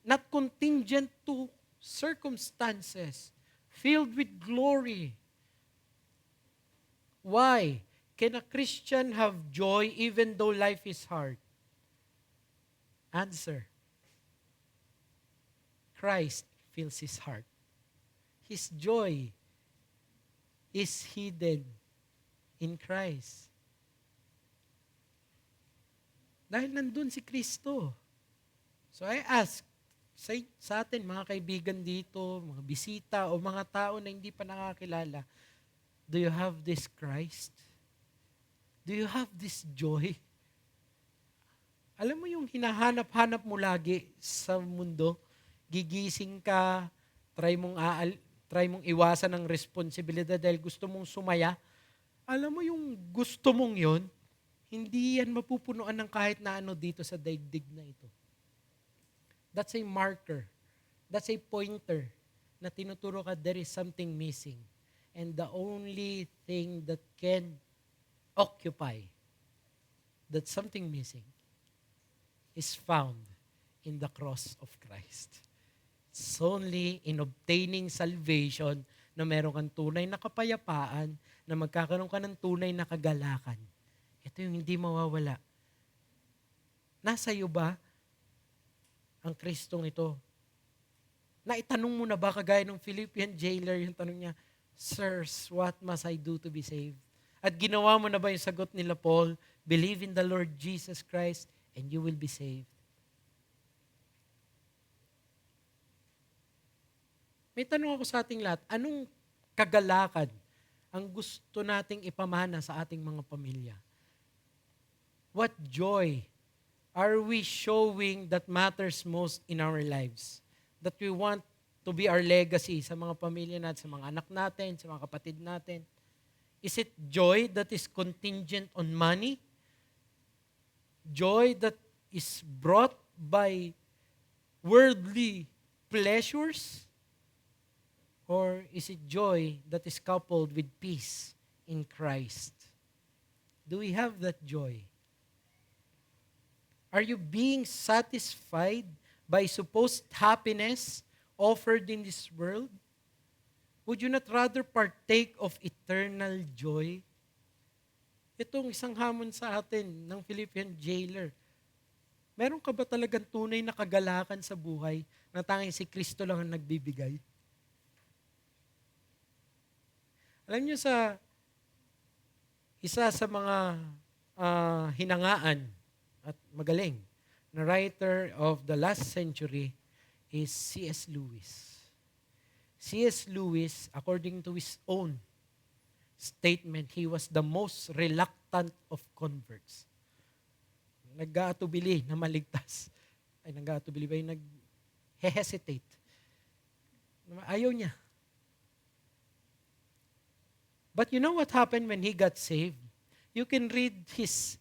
not contingent to circumstances, filled with glory. Why? Can a Christian have joy even though life is hard? Answer. Christ fills his heart. His joy is hidden in Christ. Dahil nandun si Kristo. So I ask, sa atin mga kaibigan dito, mga bisita o mga tao na hindi pa nakakilala, do you have this Christ? Do you have this joy? Alam mo yung hinahanap-hanap mo lagi sa mundo, gigising ka, try mong iwasan ng responsibilidad dahil gusto mong sumaya. Alam mo yung gusto mong yon, hindi yan mapupunuan ng kahit na ano dito sa daigdig na ito. That's a marker. That's a pointer na tinuturo ka there is something missing. And the only thing that can occupy that something missing is found in the cross of Christ. It's only in obtaining salvation na meron kang tunay na kapayapaan, na magkakaroon ka ng tunay na kagalakan. Ito yung hindi mawawala. Nasa iyo ba ang Kristong ito? Naitanong mo na ba kagaya ng Philippian jailer, yung tanong niya, sirs, what must I do to be saved? At ginawa mo na ba yung sagot nila Paul, believe in the Lord Jesus Christ and you will be saved. May tanong ako sa ating lahat, anong kagalakan ang gusto nating ipamana sa ating mga pamilya? What joy are we showing that matters most in our lives? That we want to be our legacy sa mga pamilya natin, sa mga anak natin, sa mga kapatid natin? Is it joy that is contingent on money? Joy that is brought by worldly pleasures? Or is it joy that is coupled with peace in Christ? Do we have that joy? Are you being satisfied by supposed happiness offered in this world? Would you not rather partake of eternal joy? Itong isang hamon sa atin ng Philippian jailer. Meron ka ba talagang tunay na kagalakan sa buhay na tanging si Kristo lang ang nagbibigay? Alam niyo isa sa mga hinangaan at magaling na writer of the last century is C.S. Lewis. C.S. Lewis, according to his own statement, he was the most reluctant of converts. Nag-aatubili na maligtas. Nag-aatubili ba yung nag-hesitate? Ayaw niya. But you know what happened when he got saved? You can read his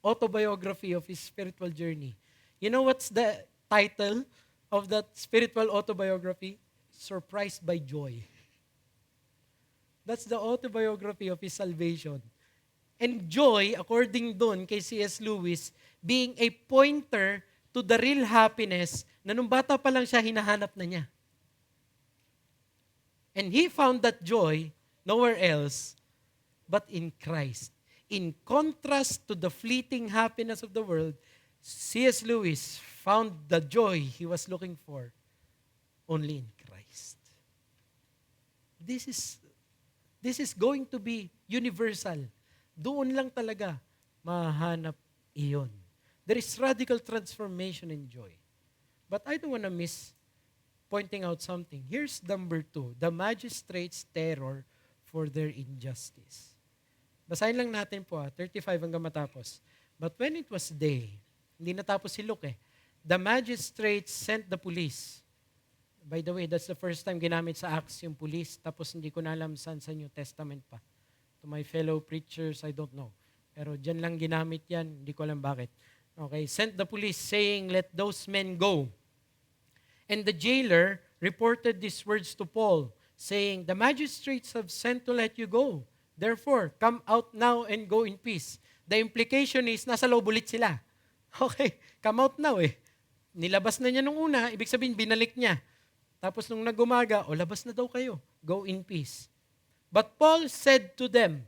autobiography of his spiritual journey. You know what's the title of that spiritual autobiography? Surprised by Joy. That's the autobiography of his salvation. And joy, according dun kay C.S. Lewis, being a pointer to the real happiness na nung bata pa lang siya, hinahanap na niya. And he found that joy nowhere else but in Christ. In contrast to the fleeting happiness of the world, C.S. Lewis found the joy he was looking for only in Christ. This is going to be universal. Doon lang talaga mahanap iyon. There is radical transformation in joy. But I don't want to miss pointing out something. Here's number 2, the magistrates' terror for their injustice. Basahin lang natin po, 35 hanggang matapos. But when it was day, hindi natapos si Luke the magistrates sent the police. By the way, that's the first time ginamit sa Acts yung police, tapos hindi ko na alam saan sa New Testament pa. To my fellow preachers, I don't know. Pero dyan lang ginamit yan, hindi ko alam bakit. Okay, sent the police saying, let those men go. And the jailer reported these words to Paul, saying, the magistrates have sent to let you go. Therefore, come out now and go in peace. The implication is, nasa loob ulit sila. Okay, come out now Nilabas na niya nung una, ibig sabihin, binalik niya. Tapos nung nagumaga, labas na daw kayo. Go in peace. But Paul said to them,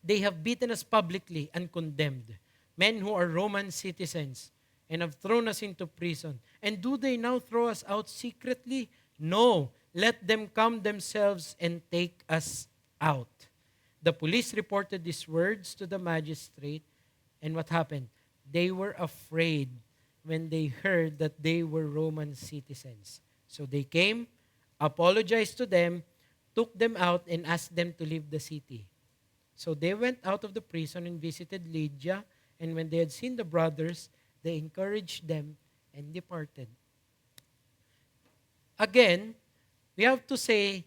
they have beaten us publicly and condemned, men who are Roman citizens, and have thrown us into prison. And do they now throw us out secretly? No, let them come themselves and take us out. The police reported these words to the magistrate, and what happened? They were afraid when they heard that they were Roman citizens. So they came, apologized to them, took them out, and asked them to leave the city. So they went out of the prison and visited Lydia, and when they had seen the brothers, they encouraged them and departed. Again, we have to say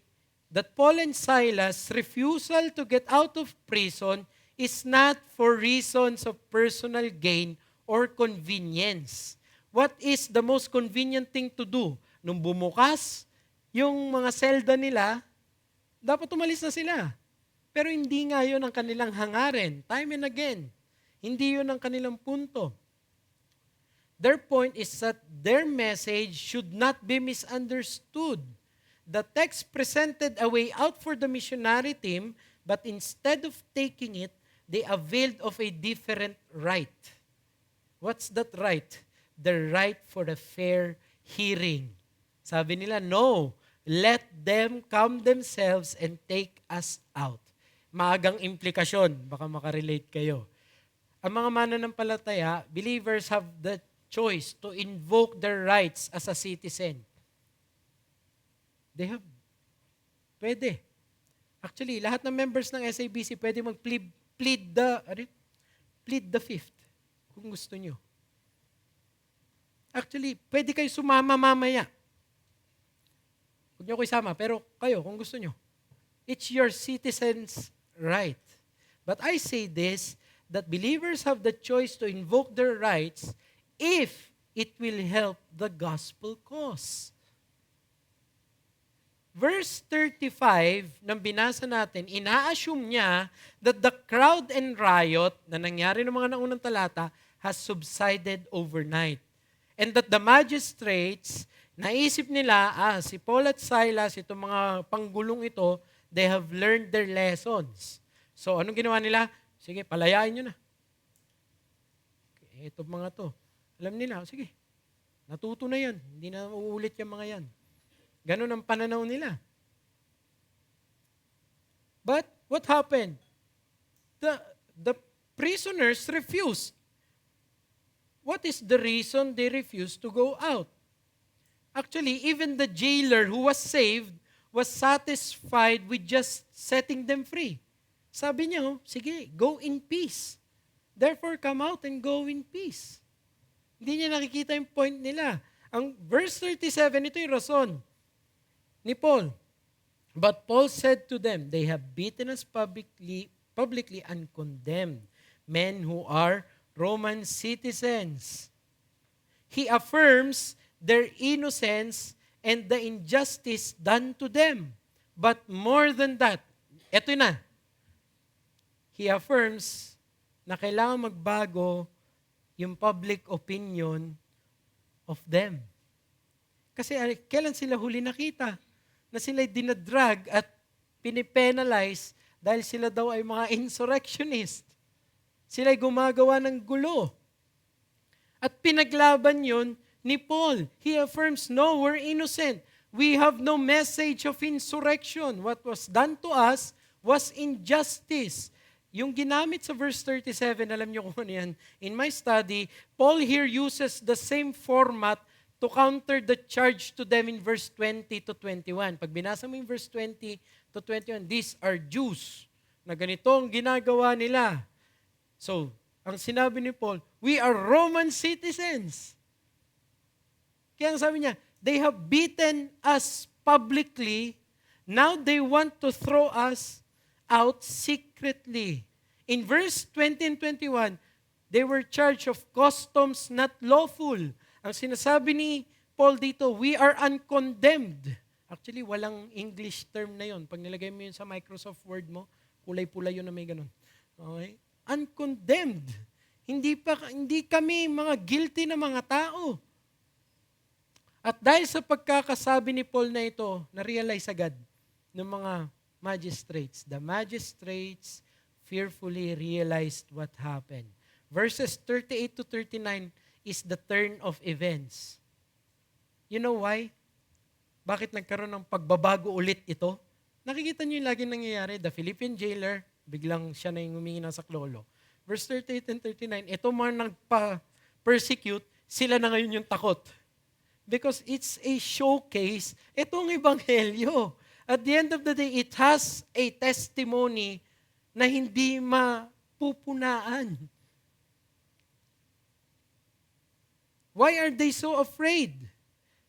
that Paul and Silas' refusal to get out of prison is not for reasons of personal gain or convenience. What is the most convenient thing to do? Nung bumukas yung mga selda nila, dapat umalis na sila. Pero hindi nga yun ang kanilang hangarin. Time and again. Hindi yun ang kanilang punto. Their point is that their message should not be misunderstood. The text presented a way out for the missionary team, but instead of taking it, they availed of a different right. What's that right? The right for a fair hearing. Sabi nila, no, let them come themselves and take us out. Maagang implikasyon, baka makarelate kayo. Ang mga mananampalataya, believers have the choice to invoke their rights as a citizen. Pwede. Actually, lahat ng members ng SABC pwede plead the fifth kung gusto nyo. Actually, pwede kayo sumama mamaya. Huwag nyo ko isama, pero kayo, kung gusto nyo. It's your citizen's right. But I say this, that believers have the choice to invoke their rights if it will help the gospel cause. Verse 35 ng binasa natin, ina-assume niya that the crowd and riot na nangyari ng mga naunang talata has subsided overnight. And that the magistrates, naisip nila, si Paul at Silas, itong mga panggulong ito, they have learned their lessons. So, anong ginawa nila? Sige, palayain nyo na. Itong mga to. Alam nila, sige, natuto na yan. Hindi na uulit yung mga yan. Ganun ang pananaw nila. But, what happened? The prisoners refused. What is the reason they refused to go out? Actually, even the jailer who was saved was satisfied with just setting them free. Sabi niya, sige, go in peace. Therefore, come out and go in peace. Hindi niya nakikita yung point nila. Ang verse 37, ito yung rason ni Paul. But Paul said to them, they have beaten us publicly and condemned men who are Roman citizens. He affirms their innocence and the injustice done to them. But more than that, Eto na. He affirms na kailangan magbago yung public opinion of them. Kasi kailan sila huli nakita? Na sila'y dinadrag at pinipenalize dahil sila daw ay mga insurrectionist. Sila'y gumagawa ng gulo. At pinaglaban yun ni Paul. He affirms, no, we're innocent. We have no message of insurrection. What was done to us was injustice. Yung ginamit sa verse 37, alam niyo kung ano yan. In my study, Paul here uses the same format to counter the charge to them in verse 20 to 21. Pag binasa mo yung verse 20 to 21, these are Jews na ganito ang ginagawa nila. So, ang sinabi ni Paul, we are Roman citizens. Kaya ang sabi niya, they have beaten us publicly, now they want to throw us out secretly. In verse 20 and 21, they were charged of customs not lawful. Ang sinasabi ni Paul dito, we are uncondemned. Actually, walang English term na yun. Pag nilagay mo yun sa Microsoft Word mo, kulay-pula yun na may ganun. Okay? Uncondemned. Hindi kami mga guilty na mga tao. At dahil sa pagkakasabi ni Paul na ito, na-realize agad ng mga magistrates. The magistrates fearfully realized what happened. Verses 38 to 39 is the turn of events. You know why? Bakit nagkaroon ng pagbabago ulit ito? Nakikita niyo yung lagi nangyayari. The Philippian jailer, biglang siya na yung humingi ng saklolo. Verse 38 and 39, ito mga nagpa-persecute, sila na ngayon yung takot. Because it's a showcase, itong ebanghelyo. At the end of the day, it has a testimony na hindi mapupunaan. Why are they so afraid?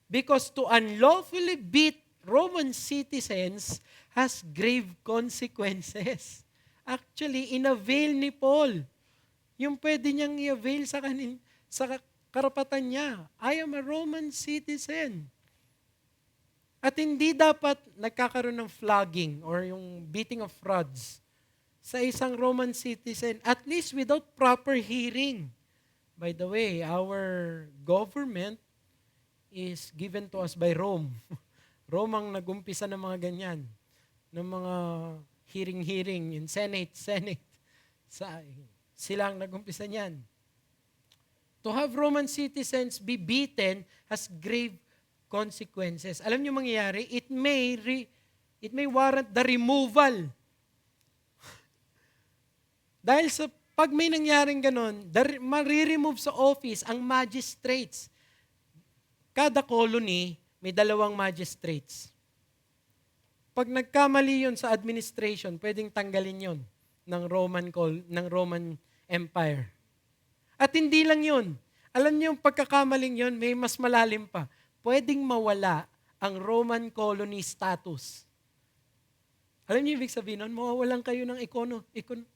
Because to unlawfully beat Roman citizens has grave consequences. Actually, inavail ni Paul yung pwede niyang i-avail sa karapatan niya. I am a Roman citizen. At hindi dapat nagkakaroon ng flogging or yung beating of rods sa isang Roman citizen, at least without proper hearing. By the way, our government is given to us by Rome. Rome ang nagumpisa ng mga ganyan, ng mga hearing in Senate. Sila ang nagumpisa niyan. To have Roman citizens be beaten has grave consequences. Alam niyo mangyayari, it may warrant the removal. Dahil sa pag may nangyaring ganon, mariremove sa office ang magistrates. Kada colony, may 2 magistrates. Pag nagkamali yun sa administration, pwedeng tanggalin yun ng Roman Empire. At hindi lang yun. Alam niyo yung pagkakamaling yun, may mas malalim pa. Pwedeng mawala ang Roman colony status. Alam niyo ibig sabihin nun, mawawalan kayo ng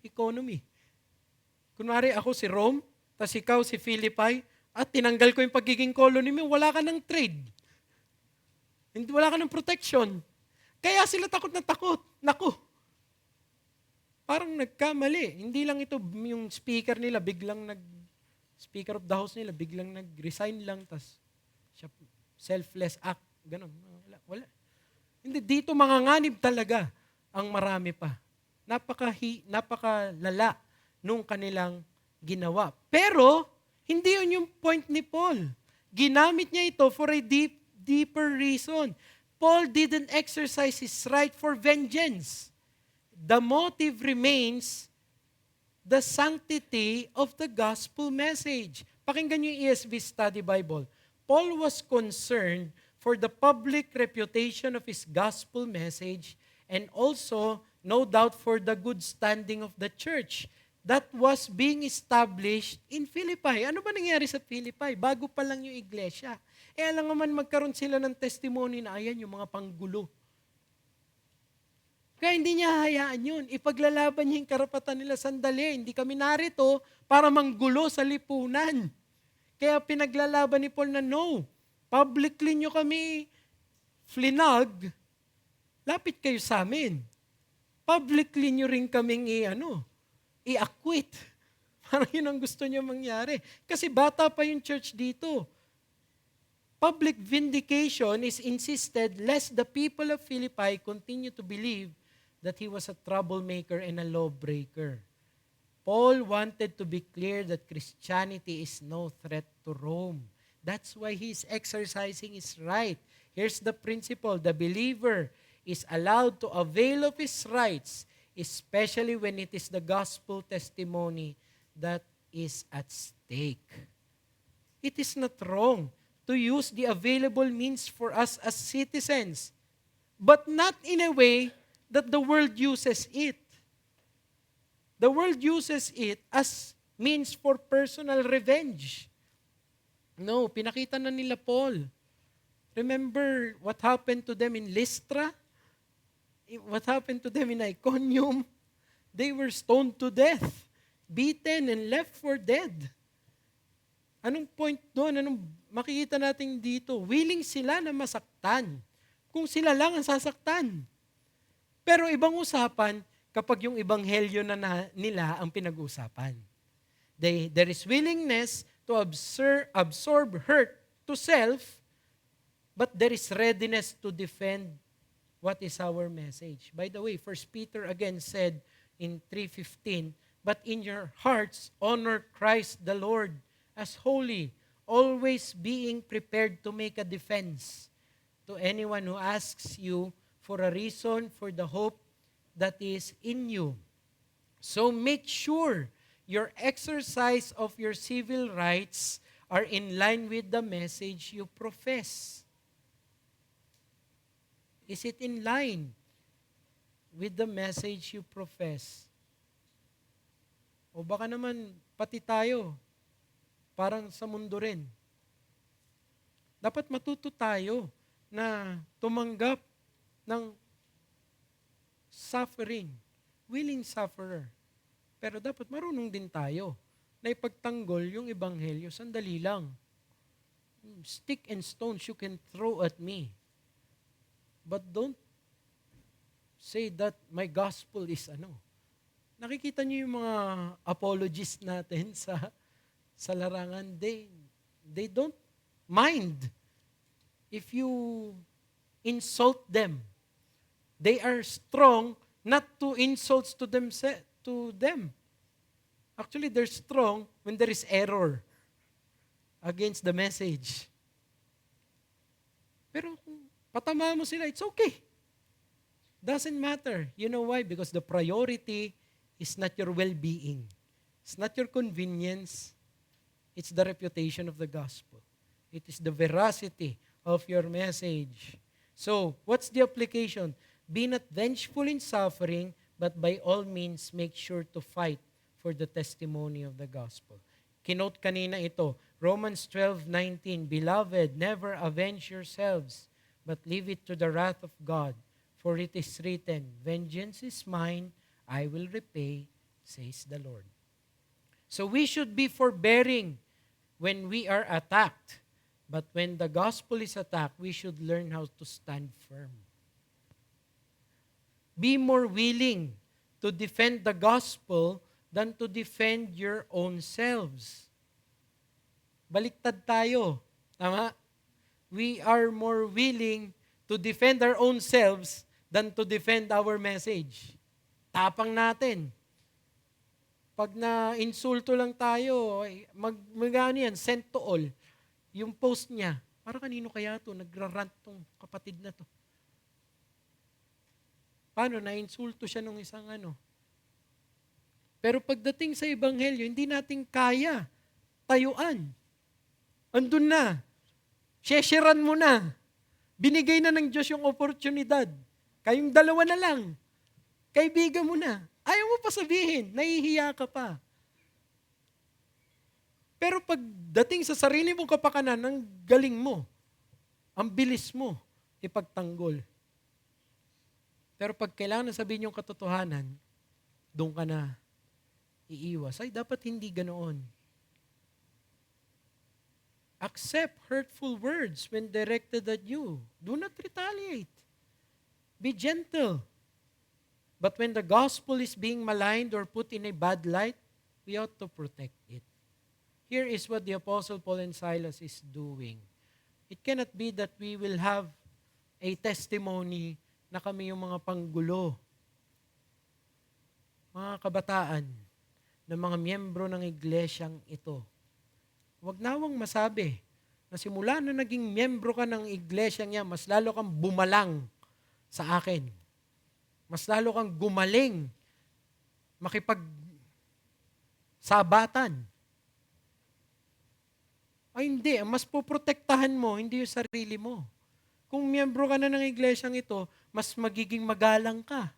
economy. Kunwari ako si Rome, tas ikaw si Philippi, at tinanggal ko yung pagiging colony mo, wala ka ng trade. Wala ka ng protection. Kaya sila takot na takot. Naku. Parang nagkamali. Hindi lang ito yung speaker nila, Speaker of the House nila, biglang nag-resign lang, tas siya, selfless act, ganun. Wala. Hindi, dito manganganib talaga ang marami pa. Napakalala nung kanilang ginawa. Pero, hindi yun yung point ni Paul. Ginamit niya ito for a deeper reason. Paul didn't exercise his right for vengeance. The motive remains the sanctity of the gospel message. Pakinggan niyo yung ESV Study Bible. Paul was concerned for the public reputation of his gospel message and also, no doubt, for the good standing of the church that was being established in Philippi. Ano ba nangyari sa Philippi? Bago pa lang yung iglesia. Alam naman magkaroon sila ng testimony na ayan yung mga panggulo. Kaya hindi niya hayaan yun. Ipaglalaban niya yung karapatan nila, sandali. Hindi kami narito para manggulo sa lipunan. Kaya pinaglalaban ni Paul na no, publicly nyo kami flinag, lapit kayo sa amin. publicly nyo rin kaming i-acquit. Parang yun ang gusto nyo mangyari. Kasi bata pa yung church dito. Public vindication is insisted lest the people of Philippi continue to believe that he was a troublemaker and a lawbreaker. Paul wanted to be clear that Christianity is no threat to Rome. That's why he's exercising his right. Here's the principle. The believer is allowed to avail of his rights, especially when it is the gospel testimony that is at stake. It is not wrong to use the available means for us as citizens, but not in a way that the world uses it. The world uses it as means for personal revenge. No, pinakita na nila Paul. Remember what happened to them in Lystra? What happened to them in Iconium? They were stoned to death, beaten and left for dead. Anong point doon? Anong makikita natin dito? Willing sila na masaktan kung sila lang ang sasaktan. Pero ibang usapan kapag yung ebanghelyo na nila ang pinag-uusapan. There is willingness to absorb hurt to self, but there is readiness to defend what is our message. By the way, 1 Peter again said in 3:15, "But in your hearts honor Christ the Lord as holy, always being prepared to make a defense to anyone who asks you for a reason for the hope that is in you. So make sure your exercise of your civil rights are in line with the message you profess." Is it in line with the message you profess? O baka naman pati tayo, parang sa mundo rin. Dapat matuto tayo na tumanggap ng suffering, willing sufferer. Pero dapat marunong din tayo na ipagtanggol yung ebanghelyo, sandali lang. Stick and stones you can throw at me. But don't say that my gospel is Nakikita niyo yung mga apologists natin sa larangan. They don't mind if you insult them. They are strong not to insults to them. Actually, they're strong when there is error against the message. Pero kung patama mo sila, it's okay. Doesn't matter. You know why? Because the priority is not your well-being. It's not your convenience. It's the reputation of the gospel. It is the veracity of your message. So, what's the application? Be not vengeful in suffering, but by all means, make sure to fight for the testimony of the gospel. Kinote kanina ito, Romans 12:19, "Beloved, never avenge yourselves, but leave it to the wrath of God. For it is written, Vengeance is mine, I will repay, says the Lord." So we should be forbearing when we are attacked. But when the gospel is attacked, we should learn how to stand firm. Be more willing to defend the gospel than to defend your own selves. Baliktad tayo. Tama? We are more willing to defend our own selves than to defend our message. Tapang natin. Pag na-insulto lang tayo, magano yan, sent to all. Yung post niya, para kanino kaya to? Nagrarant tong kapatid na to. Paano? Na-insulto siya nung isang Pero pagdating sa ebanghelyo, hindi natin kaya tayuan. Andun na. Shesheran mo na. Binigay na ng Diyos yung oportunidad. Kayong dalawa na lang. Kaibigan mo na. Ayaw mo pa sabihin. Nahihiya ka pa. Pero pagdating sa sarili mong kapakanan, ang galing mo. Ang bilis mo ipagtanggol. Pero pag kailangan na sabihin yung katotohanan, doon ka na iiwas. Ay, dapat hindi ganoon. Accept hurtful words when directed at you. Do not retaliate. Be gentle. But when the gospel is being maligned or put in a bad light, we ought to protect it. Here is what the Apostle Paul and Silas is doing. It cannot be that we will have a testimony na kami yung mga panggulo, mga kabataan, ng mga miyembro ng iglesyang ito. Huwag nawang masabi na simula na naging miyembro ka ng iglesyang yan, mas lalo kang bumalang sa akin. Mas lalo kang gumaling, makipagsabatan. Ay hindi, mas poprotektahan mo, hindi yung sarili mo. Kung miyembro ka na ng iglesyang ito, mas magiging magalang ka.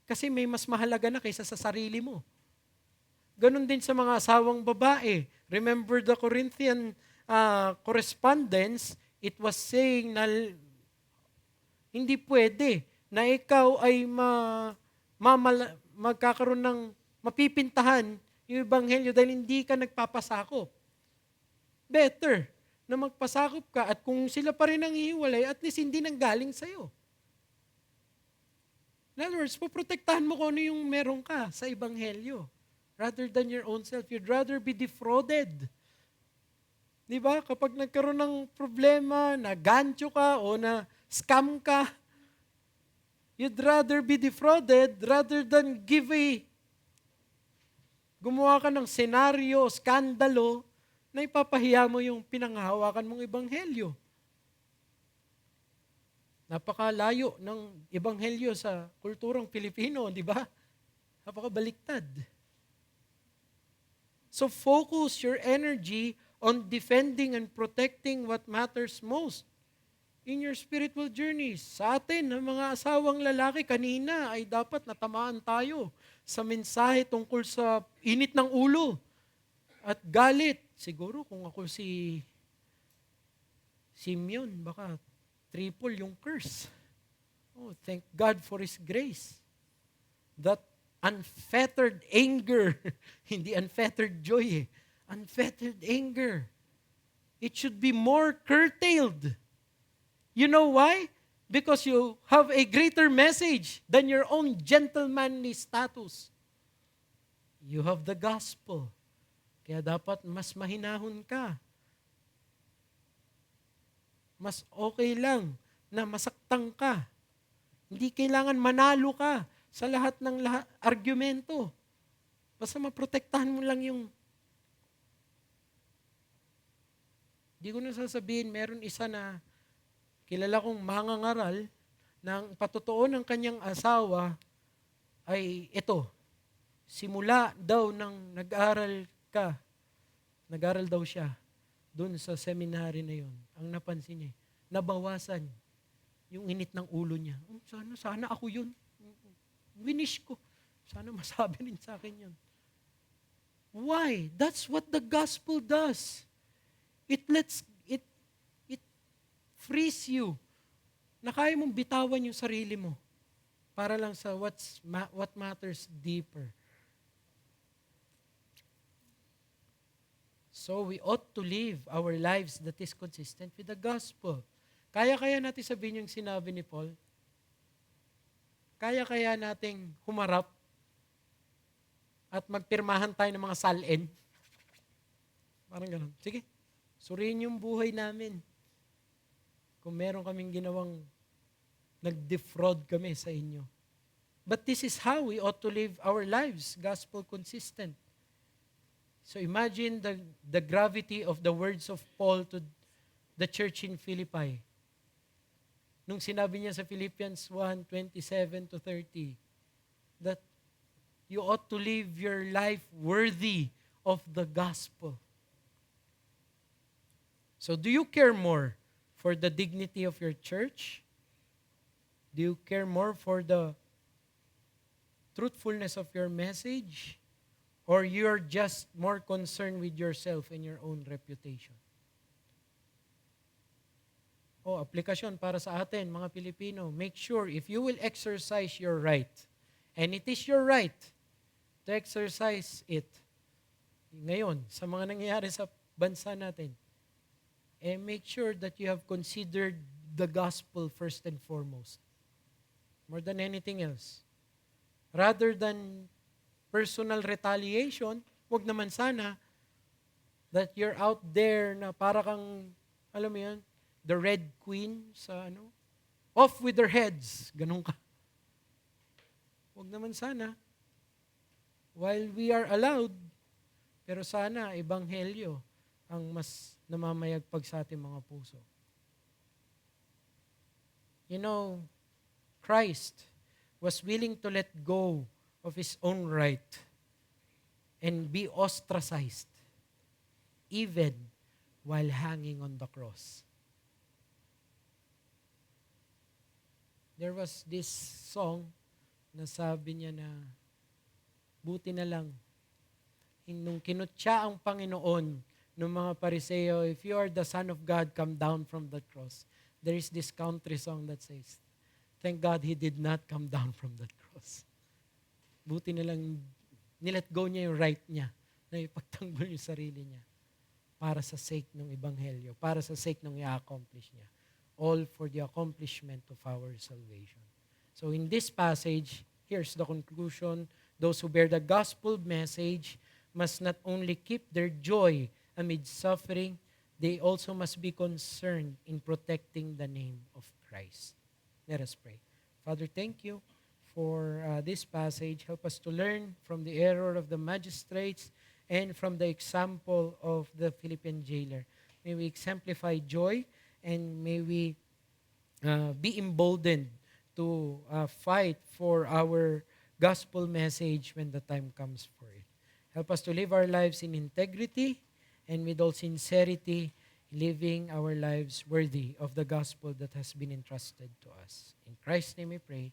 Kasi may mas mahalaga na kaysa sa sarili mo. Ganon din sa mga asawang babae. Remember the Corinthian correspondence, it was saying na hindi pwede na ikaw ay magkakaroon ng mapipintahan yung ebanghelyo dahil hindi ka nagpapasakop. Better na magpasakop ka at kung sila pa rin ang hiwalay, at least hindi nang galing sa'yo. In other words, poprotektahan mo kung ano yung meron ka sa ebanghelyo. Rather than your own self. You'd rather be defrauded. Di ba? Kapag nagkaroon ng problema, na gancho ka o na scam ka, you'd rather be defrauded rather than gumawa ka ng senaryo, skandalo, na ipapahiya mo yung pinanghahawakan mong ebanghelyo. Napakalayo ng ebanghelyo sa kulturang Pilipino, di ba? Napakabaliktad. So focus your energy on defending and protecting what matters most in your spiritual journeys. Sa atin, ng mga asawang lalaki, kanina ay dapat natamaan tayo sa mensahe tungkol sa init ng ulo at galit. Siguro kung ako si Simeon, baka triple yung curse. Oh, thank God for His grace. That unfettered anger, hindi unfettered joy unfettered anger. It should be more curtailed. You know why? Because you have a greater message than your own gentlemanly status. You have the gospel. Kaya dapat mas mahinahon ka. Mas okay lang na masaktan ka. Hindi kailangan manalo ka sa lahat ng argumento. Basta maprotektahan mo lang yung... Di ko na sasabihin, meron isa na kilala kong mangangaral na ang patotoo ng kanyang asawa ay ito. Simula daw nang nag-aral daw siya doon sa seminary na yon. Ang napansin niya, nabawasan yung init ng ulo niya. Sana ako yun. Winish ko. Sana masabi rin sa akin yun. Why? That's what the gospel does. It frees you na kaya mong bitawan yung sarili mo para lang sa what matters deeper. So we ought to live our lives that is consistent with the gospel. Kaya natin sabihin yung sinabi ni Paul? Kaya nating humarap at magpirmahan tayo ng mga salin? Parang ganun. Sige, suriin yung buhay namin. Kung meron kaming ginawang nag-defraud kami sa inyo. But this is how we ought to live our lives, gospel consistent. So imagine the gravity of the words of Paul to the church in Philippi. Nung sinabi niya sa Philippians 1:27-30, that you ought to live your life worthy of the gospel. So do you care more for the dignity of your church? Do you care more for the truthfulness of your message? Or you're just more concerned with yourself and your own reputation? Aplikasyon para sa atin, mga Pilipino. Make sure if you will exercise your right, and it is your right to exercise it. Ngayon, sa mga nangyayari sa bansa natin, make sure that you have considered the gospel first and foremost. More than anything else. Rather than personal retaliation, wag naman sana that you're out there na para kang, alam mo yun, the Red Queen sa off with their heads. Ganun ka. Wag naman sana. While we are allowed, pero sana ebanghelyo ang mas namamayagpag sa ating mga puso. You know, Christ was willing to let go of His own right and be ostracized even while hanging on the cross. There was this song na sabi niya na buti na lang nung kinutya ang Panginoon ng mga Pariseo, if you are the Son of God, come down from the cross. There is this country song that says, thank God He did not come down from that cross. Buti na lang nilet go niya yung right niya na ipagtanggol yung sarili niya para sa sake ng Ebanghelyo, para sa sake ng i-accomplish niya. All for the accomplishment of our salvation. So in this passage, here's the conclusion. Those who bear the gospel message must not only keep their joy amid suffering, they also must be concerned in protecting the name of Christ. Let us pray. Father, thank you for this passage. Help us to learn from the error of the magistrates and from the example of the Philippian jailer. May we exemplify joy and may we be emboldened to fight for our gospel message when the time comes for it. Help us to live our lives in integrity and with all sincerity, living our lives worthy of the gospel that has been entrusted to us. In Christ's name we pray.